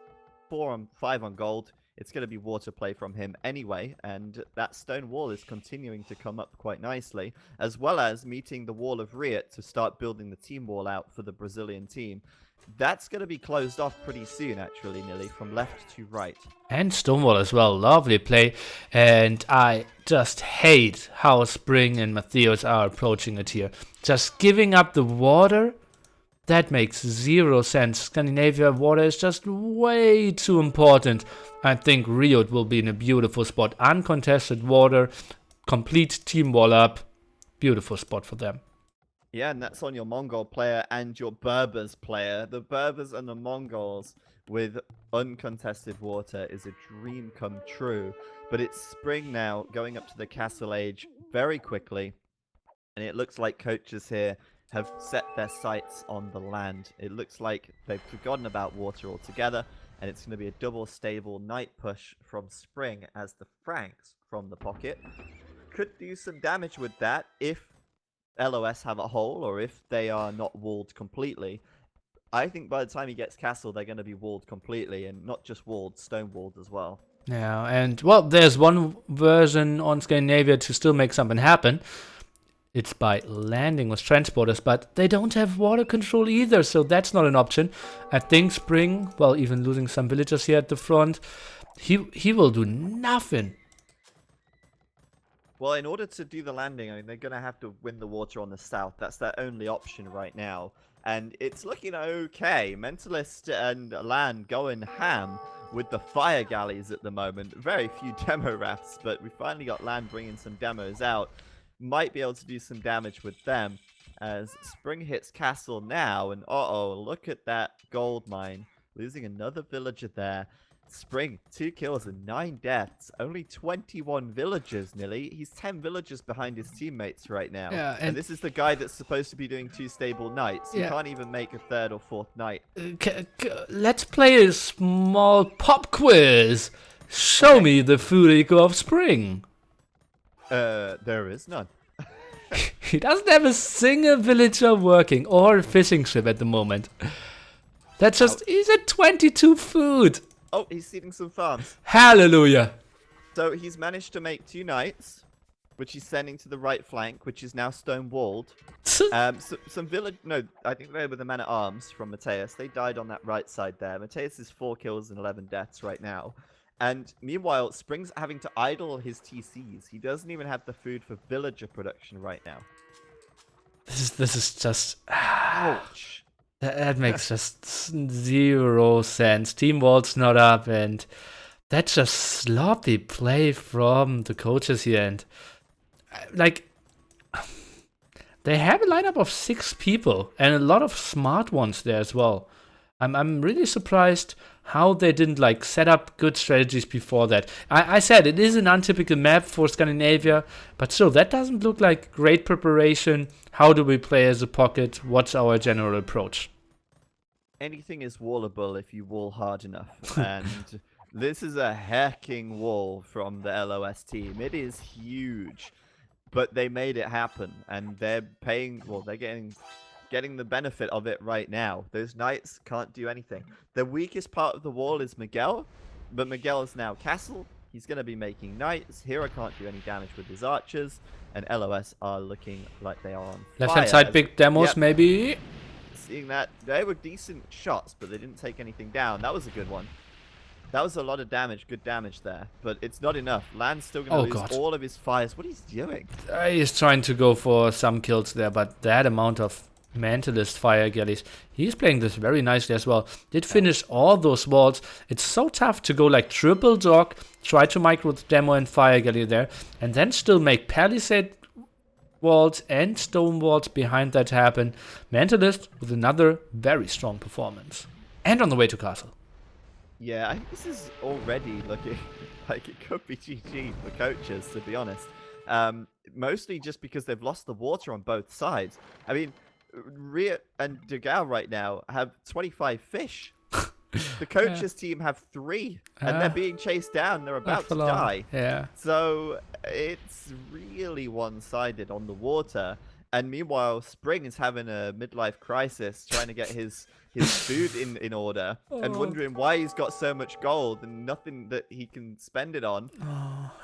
5 on gold. It's going to be water play from him anyway, and that stone wall is continuing to come up quite nicely, as well as meeting the wall of ro8 to start building the team wall out for the Brazilian team. That's going to be closed off pretty soon, actually, Nilly, from left to right. And Stonewall as well, lovely play, and I just hate how Spring and Matthias are approaching it here. Just giving up the water? That makes 0 sense. Scandinavia water is just way too important. I think ro8 will be in a beautiful spot. Uncontested water, complete team wall up. Beautiful spot for them. Yeah, and that's on your Mongol player and your Berbers player. The Berbers and the Mongols with uncontested water is a dream come true. But it's Spring now, going up to the Castle Age very quickly. And it looks like coaches here have set their sights on the land. It looks like they've forgotten about water altogether, and it's going to be a double stable night push from Spring, as the Franks from the pocket could do some damage with that if LoS have a hole, or if they are not walled completely. I think by the time he gets castle, they're going to be walled completely, and not just walled, stone walled as well. Yeah, and well, there's one version on Scandinavia to still make something happen. It's by landing with transporters, but they don't have water control either, so that's not an option. I think Spring, well, even losing some villagers here at the front, he will do nothing. Well, in order to do the landing, I mean, they're going to have to win the water on the south. That's their only option right now. And it's looking okay. Mentalist and Land going ham with the fire galleys at the moment. Very few demo rafts, but we finally got Land bringing some demos out. Might be able to do some damage with them. As Spring hits castle now, and uh-oh, look at that gold mine. Losing another villager there. Spring, 2 kills and 9 deaths. Only 21 villagers, nearly. He's 10 villagers behind his teammates right now. Yeah, and this is the guy that's supposed to be doing 2 stable nights. He can't even make a 3rd or 4th night. Let's play a small pop quiz. Show me the food eco of Spring. There is none. He doesn't have a single villager working or a fishing ship at the moment. That's just, he's at 22 food. Oh, he's seeding some farms. Hallelujah. So he's managed to make 2 knights, which he's sending to the right flank, which is now stone walled. Some village, no, I think they were the men at arms from Mateus. They died on that right side there. Mateus is 4 kills and 11 deaths right now. And meanwhile, Spring's having to idle his TCs. He doesn't even have the food for villager production right now. This is just... Ouch. That makes just 0 sense. Team Wall's not up, and that's just sloppy play from the coaches here. And like, they have a lineup of 6 people and a lot of smart ones there as well. I'm really surprised how they didn't like set up good strategies before that. I said it is an untypical map for Scandinavia, but still, that doesn't look like great preparation. How do we play as a pocket? What's our general approach? Anything is wallable if you wall hard enough. And this is a hacking wall from the LoS team. It is huge, but they made it happen, and they're paying, well, they're getting the benefit of it right now. Those knights can't do anything. The weakest part of the wall is Miguel, but Miguel is now castle. He's going to be making knights. Hero can't do any damage with his archers, and LoS are looking like they are on fire. Left-hand side, big demos, yep. maybe. Seeing that, they were decent shots, but they didn't take anything down. That was a good one. That was a lot of damage, good damage there, but it's not enough. Land's still going to lose all of his fires. What he's doing? He's trying to go for some kills there, but that amount of Mentalist fire galleys, he's playing this very nicely as well. Did finish all those walls. It's so tough to go like triple dog, try to micro with demo and fire galley there, and then still make palisade walls and stone walls behind that happen. Mentalist with another very strong performance. And on the way to castle. Yeah, I think this is already looking like it could be GG for coaches, to be honest. Mostly just because they've lost the water on both sides. I mean, Ria and Degao right now have 25 fish. The coaches team have 3, and they're being chased down. They're about to die. Yeah. So it's really one-sided on the water. And meanwhile, Spring is having a midlife crisis, trying to get his food in order, and wondering why he's got so much gold and nothing that he can spend it on.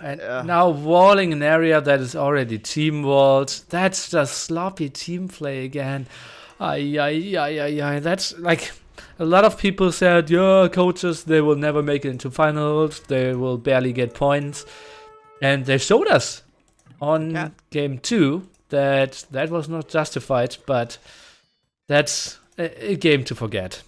And now walling an area that is already team walled. That's just sloppy team play again. That's like a lot of people said, yeah, coaches, they will never make it into finals. They will barely get points. And they showed us on game 2 that was not justified, but that's a game to forget.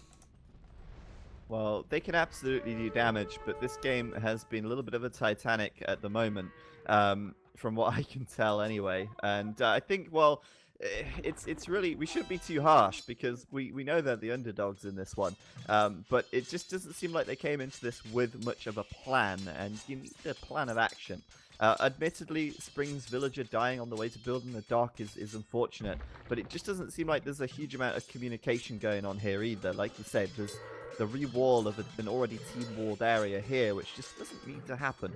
Well, they can absolutely do damage, but this game has been a little bit of a Titanic at the moment, from what I can tell anyway. And I think, well, it's really, we shouldn't be too harsh, because we know they're the underdogs in this one. But it just doesn't seem like they came into this with much of a plan, and you need a plan of action. Admittedly, Spring's villager dying on the way to building the dock is unfortunate, but it just doesn't seem like there's a huge amount of communication going on here either. Like you said, there's the re-wall of an already team-walled area here, which just doesn't need to happen.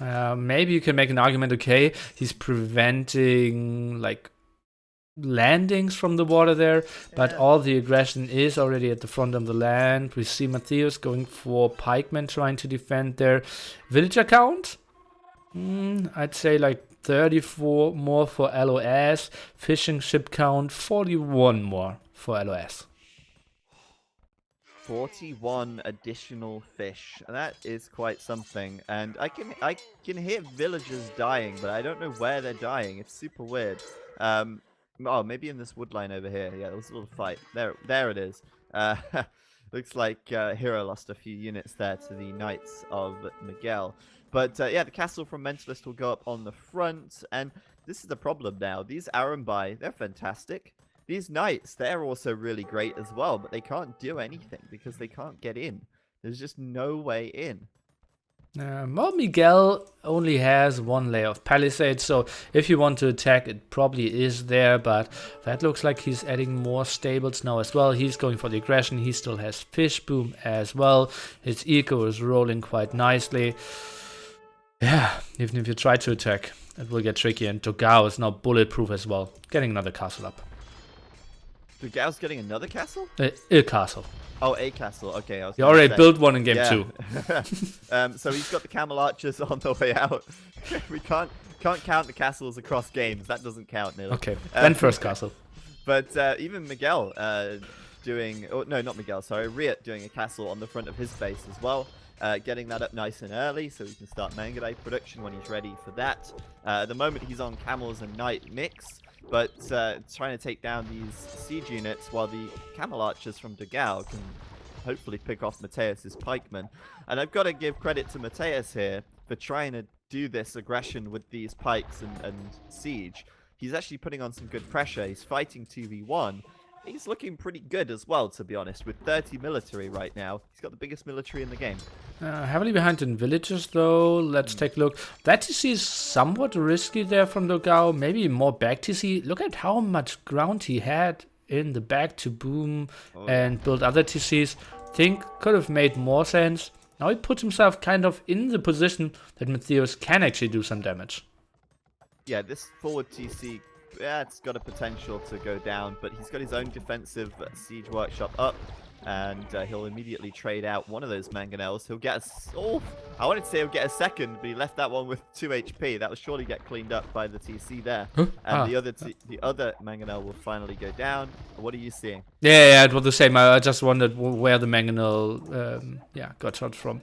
Maybe you can make an argument, okay, he's preventing, like, landings from the water there, but all the aggression is already at the front of the land. We see Matthias going for pikemen trying to defend their villager count. I'd say like 34 more for LoS. Fishing ship count 41 more for LoS. 41 additional fish. That is quite something. And I can hear villagers dying, but I don't know where they're dying. It's super weird. Oh, maybe in this wood line over here. Yeah, there was a little fight. There it is. Looks like Hero lost a few units there to the Knights of Miguel. But yeah, the castle from Mentalist will go up on the front, and this is the problem now. These Arambai, they're fantastic. These Knights, they're also really great as well, but they can't do anything because they can't get in. There's just no way in. Well, Miguel only has one layer of palisade, so if you want to attack, it probably is there, but that looks like he's adding more stables now as well. He's going for the aggression. He still has Fish Boom as well. His eco is rolling quite nicely. Yeah, even if you try to attack, it will get tricky, and Togao is now bulletproof as well, getting another castle up. Dugao's getting another castle? A castle. Oh, a castle. Okay, He already built one in game 2. So he's got the camel archers on the way out. We can't count the castles across games. That doesn't count, Neil. Okay, then first castle. But even Miguel doing... Oh, no, not Miguel, sorry. Riot doing a castle on the front of his base as well. Getting that up nice and early so he can start Mangadai production when he's ready for that. At the moment, he's on camels and knight mix. But trying to take down these siege units while the camel archers from Dogao can hopefully pick off Mateus's pikemen. And I've got to give credit to Mateus here for trying to do this aggression with these pikes and siege. He's actually putting on some good pressure. He's fighting 2v1. He's looking pretty good as well, to be honest, with 30 military right now. He's got the biggest military in the game. Heavily behind in villages, though. Let's take a look. That TC is somewhat risky there from Dogao. Maybe more back TC. Look at how much ground he had in the back to boom and build other TCs. Think could have made more sense. Now he puts himself kind of in the position that Matthews can actually do some damage. Yeah, this forward TC... Yeah, it's got a potential to go down, but he's got his own defensive siege workshop up, and he'll immediately trade out one of those mangonels. He'll get I wanted to say he'll get a second, but he left that one with 2 HP. That will surely get cleaned up by the TC there. And the other mangonel will finally go down. What are you seeing? Yeah, it was the same. I just wondered where the mangonel got shot from.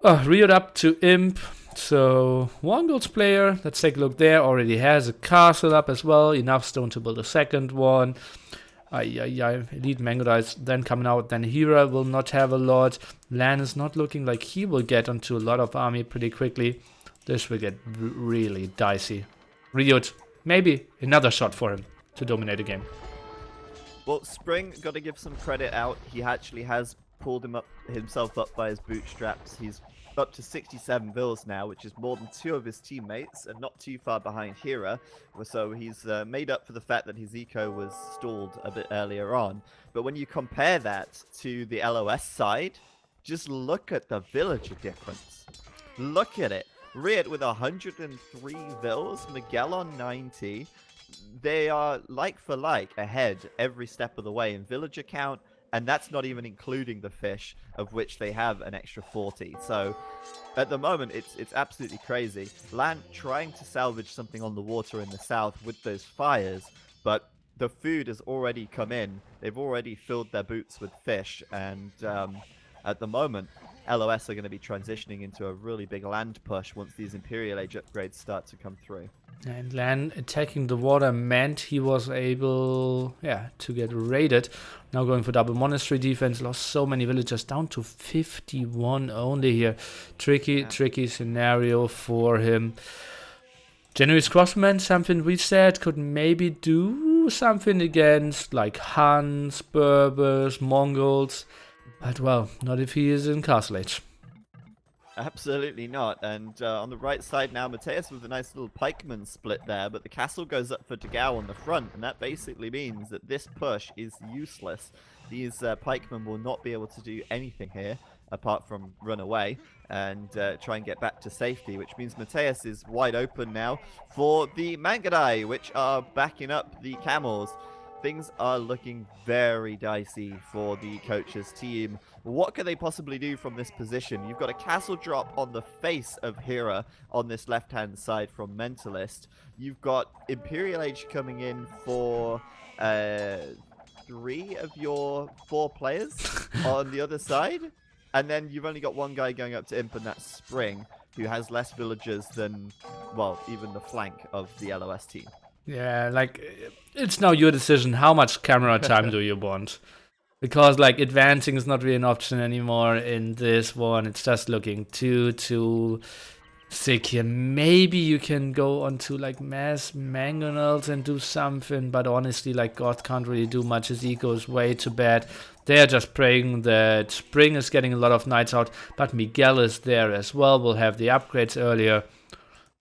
Reared up to Imp. So, one gold player, let's take a look there, already has a castle up as well, enough stone to build a second one. Elite Mangodais then coming out, then Hera will not have a lot. Lan is not looking like he will get onto a lot of army pretty quickly. This will get really dicey. Riot, maybe another shot for him to dominate the game. Well, Spring, got to give some credit out. He actually has pulled himself up by his bootstraps. He's up to 67 vills now, which is more than 2 of his teammates, and not too far behind Hera. So he's made up for the fact that his eco was stalled a bit earlier on. But when you compare that to the LoS side, just look at the villager difference. Look at it. Riot with 103 vills, Miguel on 90. They are like for like ahead every step of the way in villager count. And that's not even including the fish, of which they have an extra 40. So, at the moment, it's absolutely crazy. Lan trying to salvage something on the water in the south with those fires, but the food has already come in. They've already filled their boots with fish, and at the moment, LoS are going to be transitioning into a really big land push once these Imperial Age upgrades start to come through. And Lan attacking the water meant he was able, to get raided. Now going for double monastery defense, lost so many villagers, down to 51 only here. Tricky scenario for him. Generous Crossman, something we said could maybe do something against like Huns, Berbers, Mongols. But well, not if he is in Castle Age. Absolutely not. And on the right side now, Mateus with a nice little pikeman split there, but the castle goes up for Dogao on the front, and that basically means that this push is useless. These pikemen will not be able to do anything here, apart from run away and try and get back to safety, which means Mateus is wide open now for the Mangadai, which are backing up the camels. Things are looking very dicey for the coach's team. What can they possibly do from this position? You've got a castle drop on the face of Hera on this left-hand side from Mentalist. You've got Imperial Age coming in for 3 of your 4 players on the other side, and then you've only got one guy going up to imp, and that's Spring, who has less villagers than, well, even the flank of the LOS team. Yeah, like, it's now your decision. How much camera time do you want? Because, like, advancing is not really an option anymore in this one. It's just looking too sick here. Maybe you can go onto, like, mass mangonels and do something, but honestly, like, God can't really do much. His eco is way too bad. They're just praying that Spring is getting a lot of knights out, but Miguel is there as well. We'll have the upgrades earlier.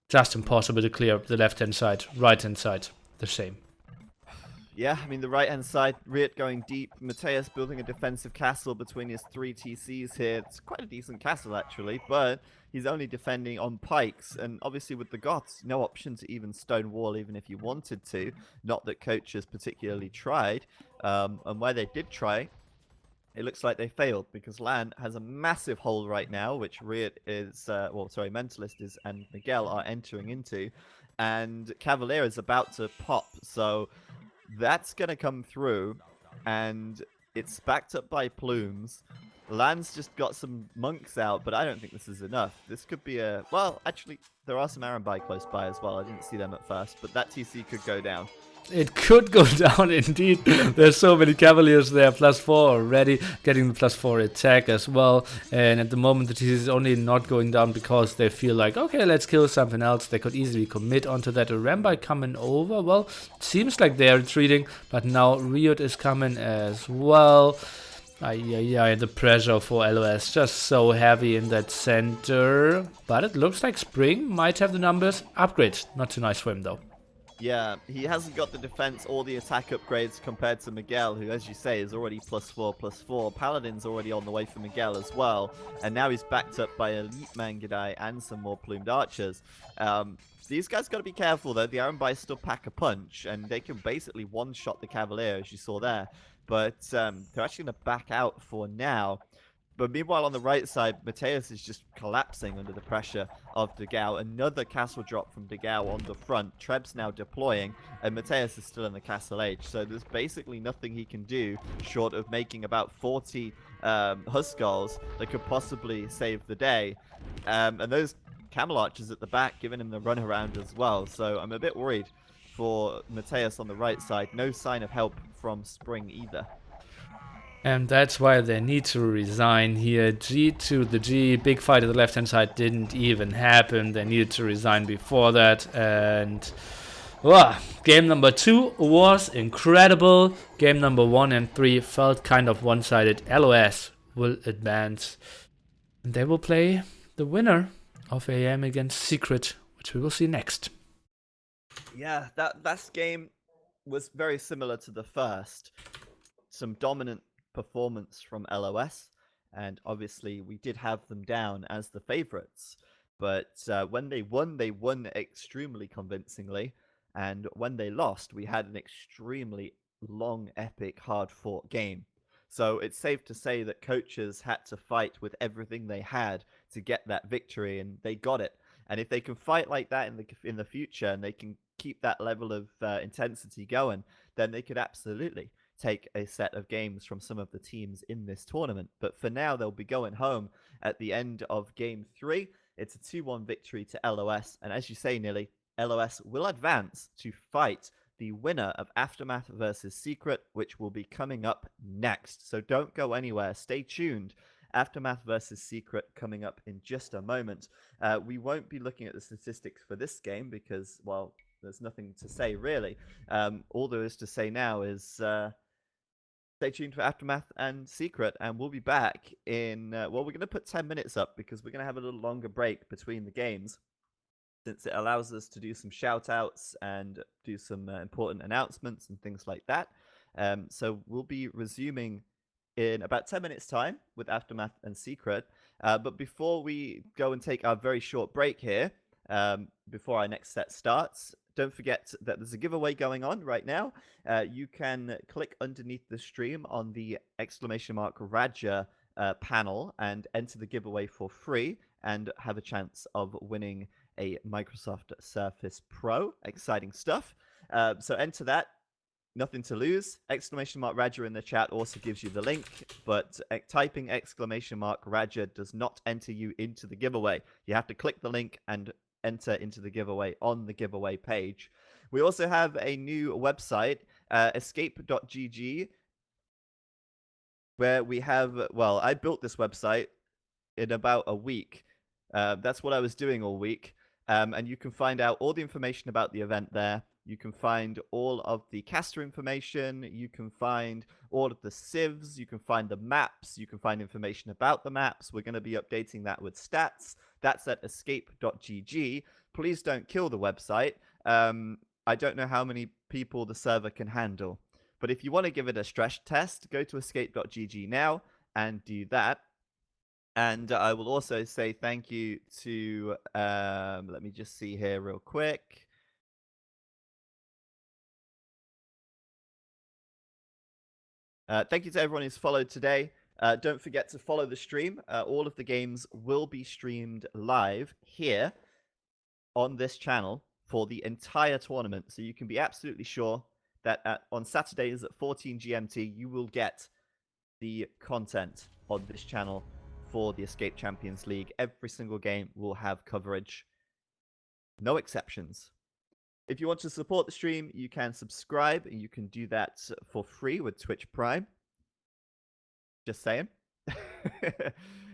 Just impossible to clear the left-hand side, right-hand side, the same. Yeah, I mean, the right-hand side, ro8 going deep, Mateus building a defensive castle between his 3 TCs here. It's quite a decent castle, actually, but he's only defending on pikes, and obviously with the Goths, no option to even stone wall, even if you wanted to. Not that coaches particularly tried, and where they did try, it looks like they failed, because Lan has a massive hole right now, which ro8 is, Mentalist is and Miguel are entering into, and Cavalier is about to pop, so that's going to come through, and it's backed up by plumes. Lan's just got some monks out, but I don't think this is enough. This could be a... Well, actually, there are some Arambai close by as well. I didn't see them at first, but that TC could go down. It could go down indeed. There's so many Cavaliers there, +4 already, getting the +4 attack as well. And at the moment, the TC is only not going down because they feel like, okay, let's kill something else. They could easily commit onto that. Arambai coming over. Well, it seems like they're retreating, but now ro8 is coming as well. The pressure for LOS just so heavy in that center. But it looks like Spring might have the numbers. Upgrades, not too nice for him though. Yeah, he hasn't got the defense or the attack upgrades compared to Miguel, who, as you say, is already +4/+4. Paladin's already on the way for Miguel as well, and now he's backed up by Elite Mangudai and some more plumed archers. These guys got to be careful, though. The Arambai still pack a punch, and they can basically one-shot the Cavalier, as you saw there. But they're actually going to back out for now. But meanwhile, on the right side, Mateus is just collapsing under the pressure of Degao. Another castle drop from Degao on the front. Treb's now deploying, and Mateus is still in the castle age. So there's basically nothing he can do short of making about 40 Huskarls that could possibly save the day. And those camel archers at the back giving him the runaround as well. So I'm a bit worried for Mateus on the right side. No sign of help from Spring either. And that's why they need to resign here. G to the G, big fight at the left-hand side didn't even happen. They needed to resign before that. And game number 2 was incredible. Game number 1 and 3 felt kind of one-sided. LOS will advance. And they will play the winner of AM against Secret, which we will see next. Yeah, that last game was very similar to the first. Some dominant performance from LOS, and obviously we did have them down as the favorites, but when they won extremely convincingly, and when they lost, we had an extremely long, epic, hard-fought game. So it's safe to say that coaches had to fight with everything they had to get that victory, and they got it. And if they can fight like that in the future, and they can keep that level of intensity going, then they could absolutely take a set of games from some of the teams in this tournament. But for now, they'll be going home at the end of Game 3. It's a 2-1 victory to LOS. And as you say, Nilly, LOS will advance to fight the winner of Aftermath versus Secret, which will be coming up next. So don't go anywhere. Stay tuned. Aftermath versus Secret coming up in just a moment. We won't be looking at the statistics for this game because, well, there's nothing to say, really. All there is to say now is... stay tuned for Aftermath and Secret, and we'll be back in, we're going to put 10 minutes up because we're going to have a little longer break between the games, since it allows us to do some shout-outs and do some important announcements and things like that. So we'll be resuming in about 10 minutes' time with Aftermath and Secret. But before we go and take our very short break here, before our next set starts, don't forget that there's a giveaway going on right now. You can click underneath the stream on the !Raja panel and enter the giveaway for free and have a chance of winning a Microsoft Surface Pro. Exciting stuff. So enter that. nothing to lose. Exclamation mark Raja in the chat also gives you the link, but typing exclamation mark Raja does not enter you into the giveaway. You have to click the link and enter into the giveaway on the giveaway page. We also have a new website, escape.gg, where we have, well, I built this website in about a week. That's what I was doing all week. And you can find out all the information about the event there. You can find all of the caster information. You can find all of the civs. You can find the maps. You can find information about the maps. We're going to be updating that with stats. That's at escape.gg. Please don't kill the website. I don't know how many people the server can handle. But if you want to give it a stress test, go to escape.gg now and do that. And I will also say thank you to, let me just see here real quick. Thank you to everyone who's followed today. Don't forget to follow the stream. All of the games will be streamed live here on this channel for the entire tournament. So you can be absolutely sure that on Saturdays at 14 GMT, you will get the content on this channel for the Escape Champions League. Every single game will have coverage. No exceptions. If you want to support the stream, you can subscribe. You can do that for free with Twitch Prime. Just saying.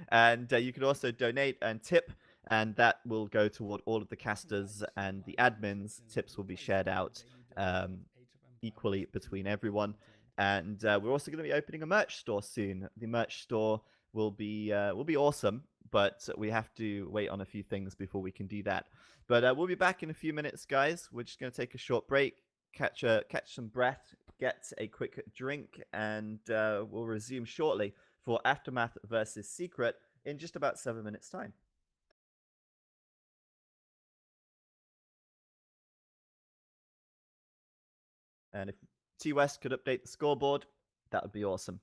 And you can also donate and tip, and that will go toward all of the casters and the admins. Tips will be shared out equally between everyone. And we're also going to be opening a merch store soon. The merch store will be awesome, but we have to wait on a few things before we can do that. But we'll be back in a few minutes, guys. We're just going to take a short break, catch some breath, get a quick drink, and we'll resume shortly for Aftermath versus Secret in just about 7 minutes' time. And if T West could update the scoreboard, that would be awesome.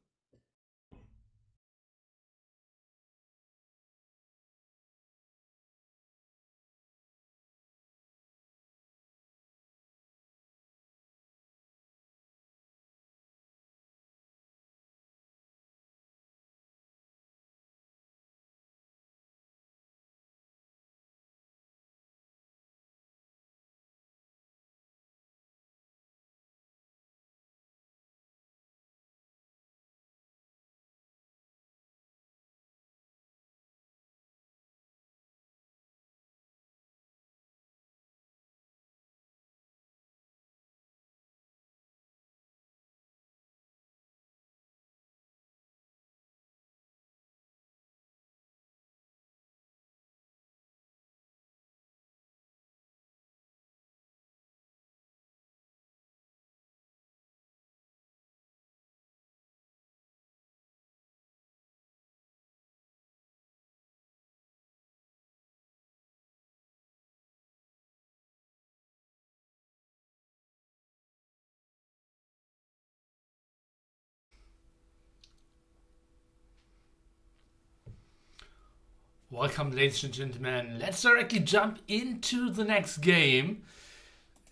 Welcome, ladies and gentlemen. Let's directly jump into the next game.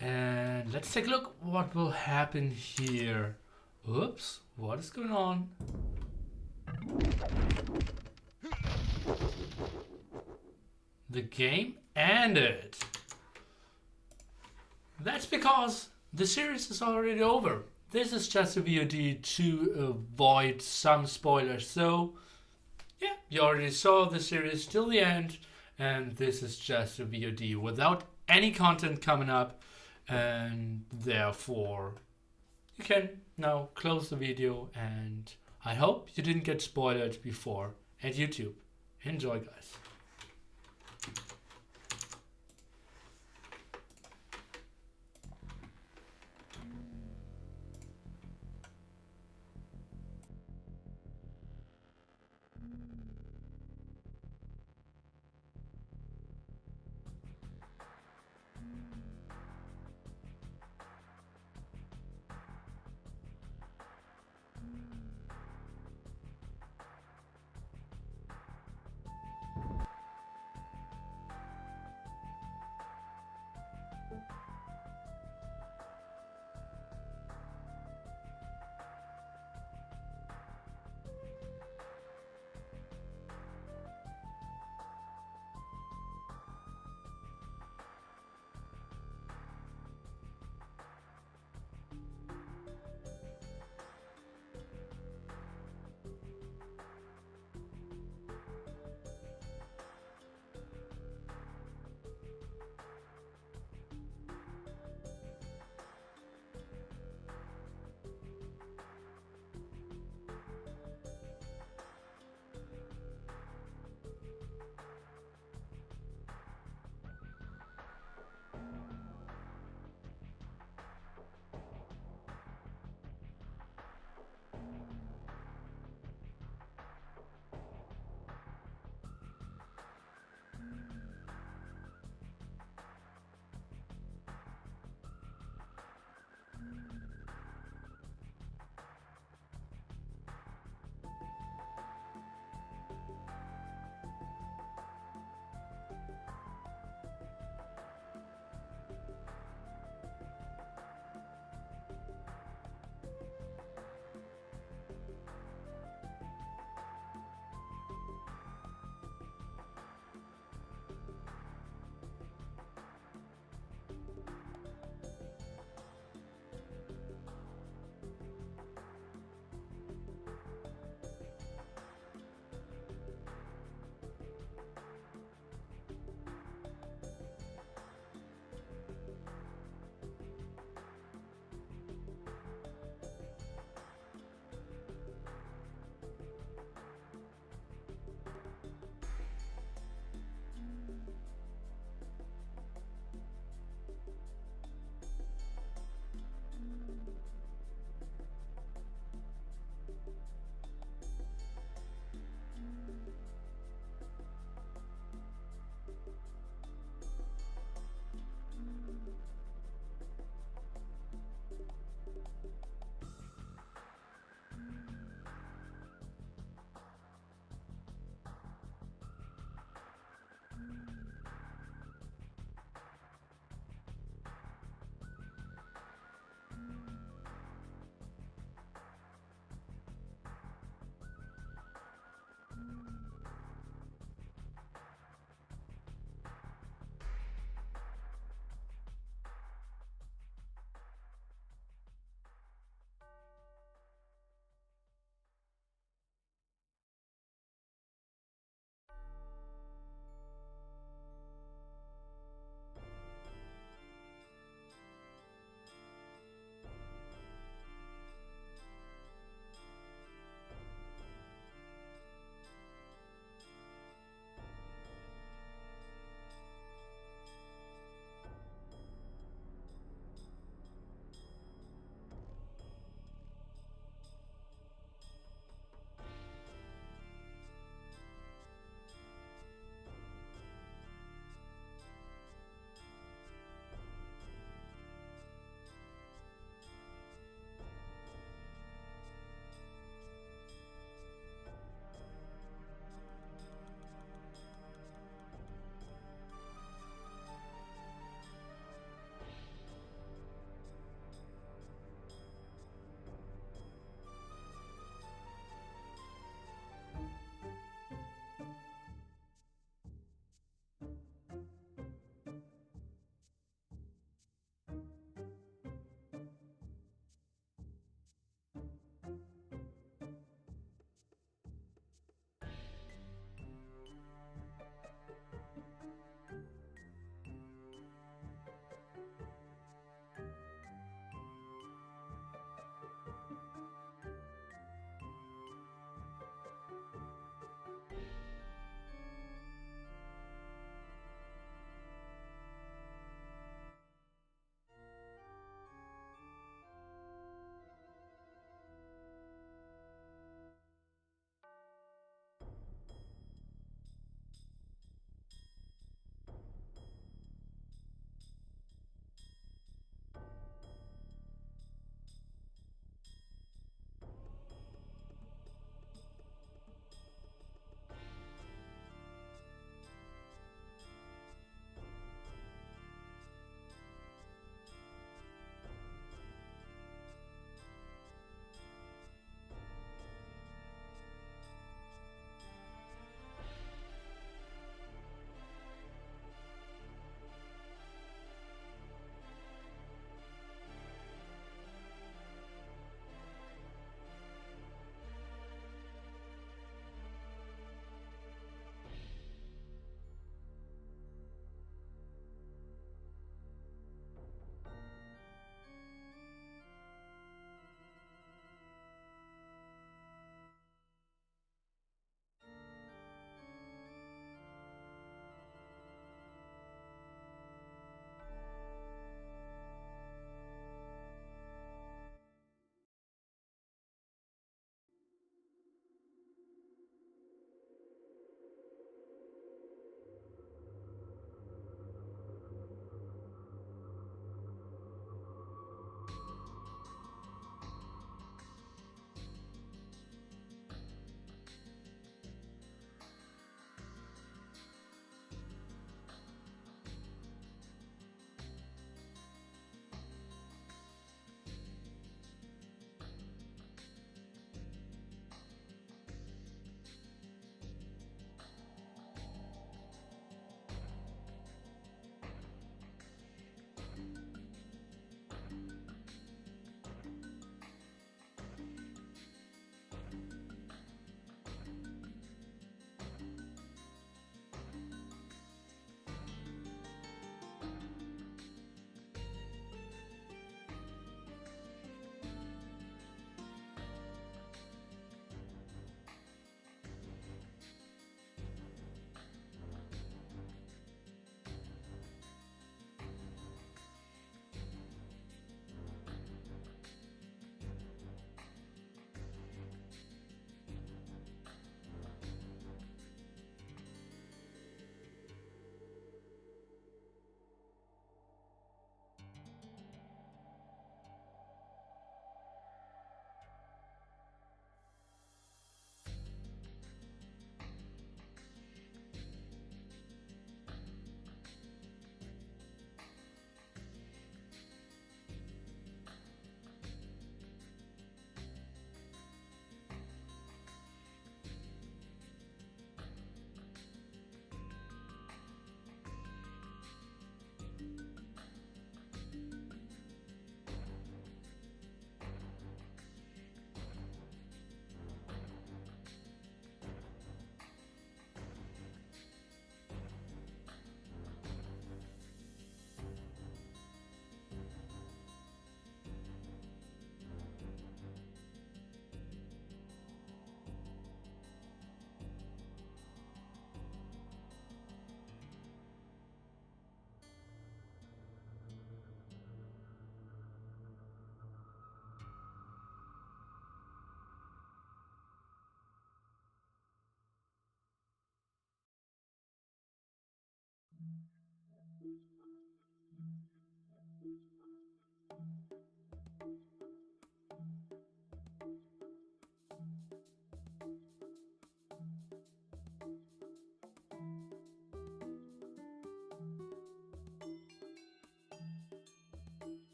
And let's take a look what will happen here. Oops, what is going on? The game ended. That's because the series is already over. This is just a VOD to avoid some spoilers. So yeah, you already saw the series till the end, and this is just a VOD without any content coming up, and therefore you can now close the video, and I hope you didn't get spoiled before at YouTube. Enjoy, guys.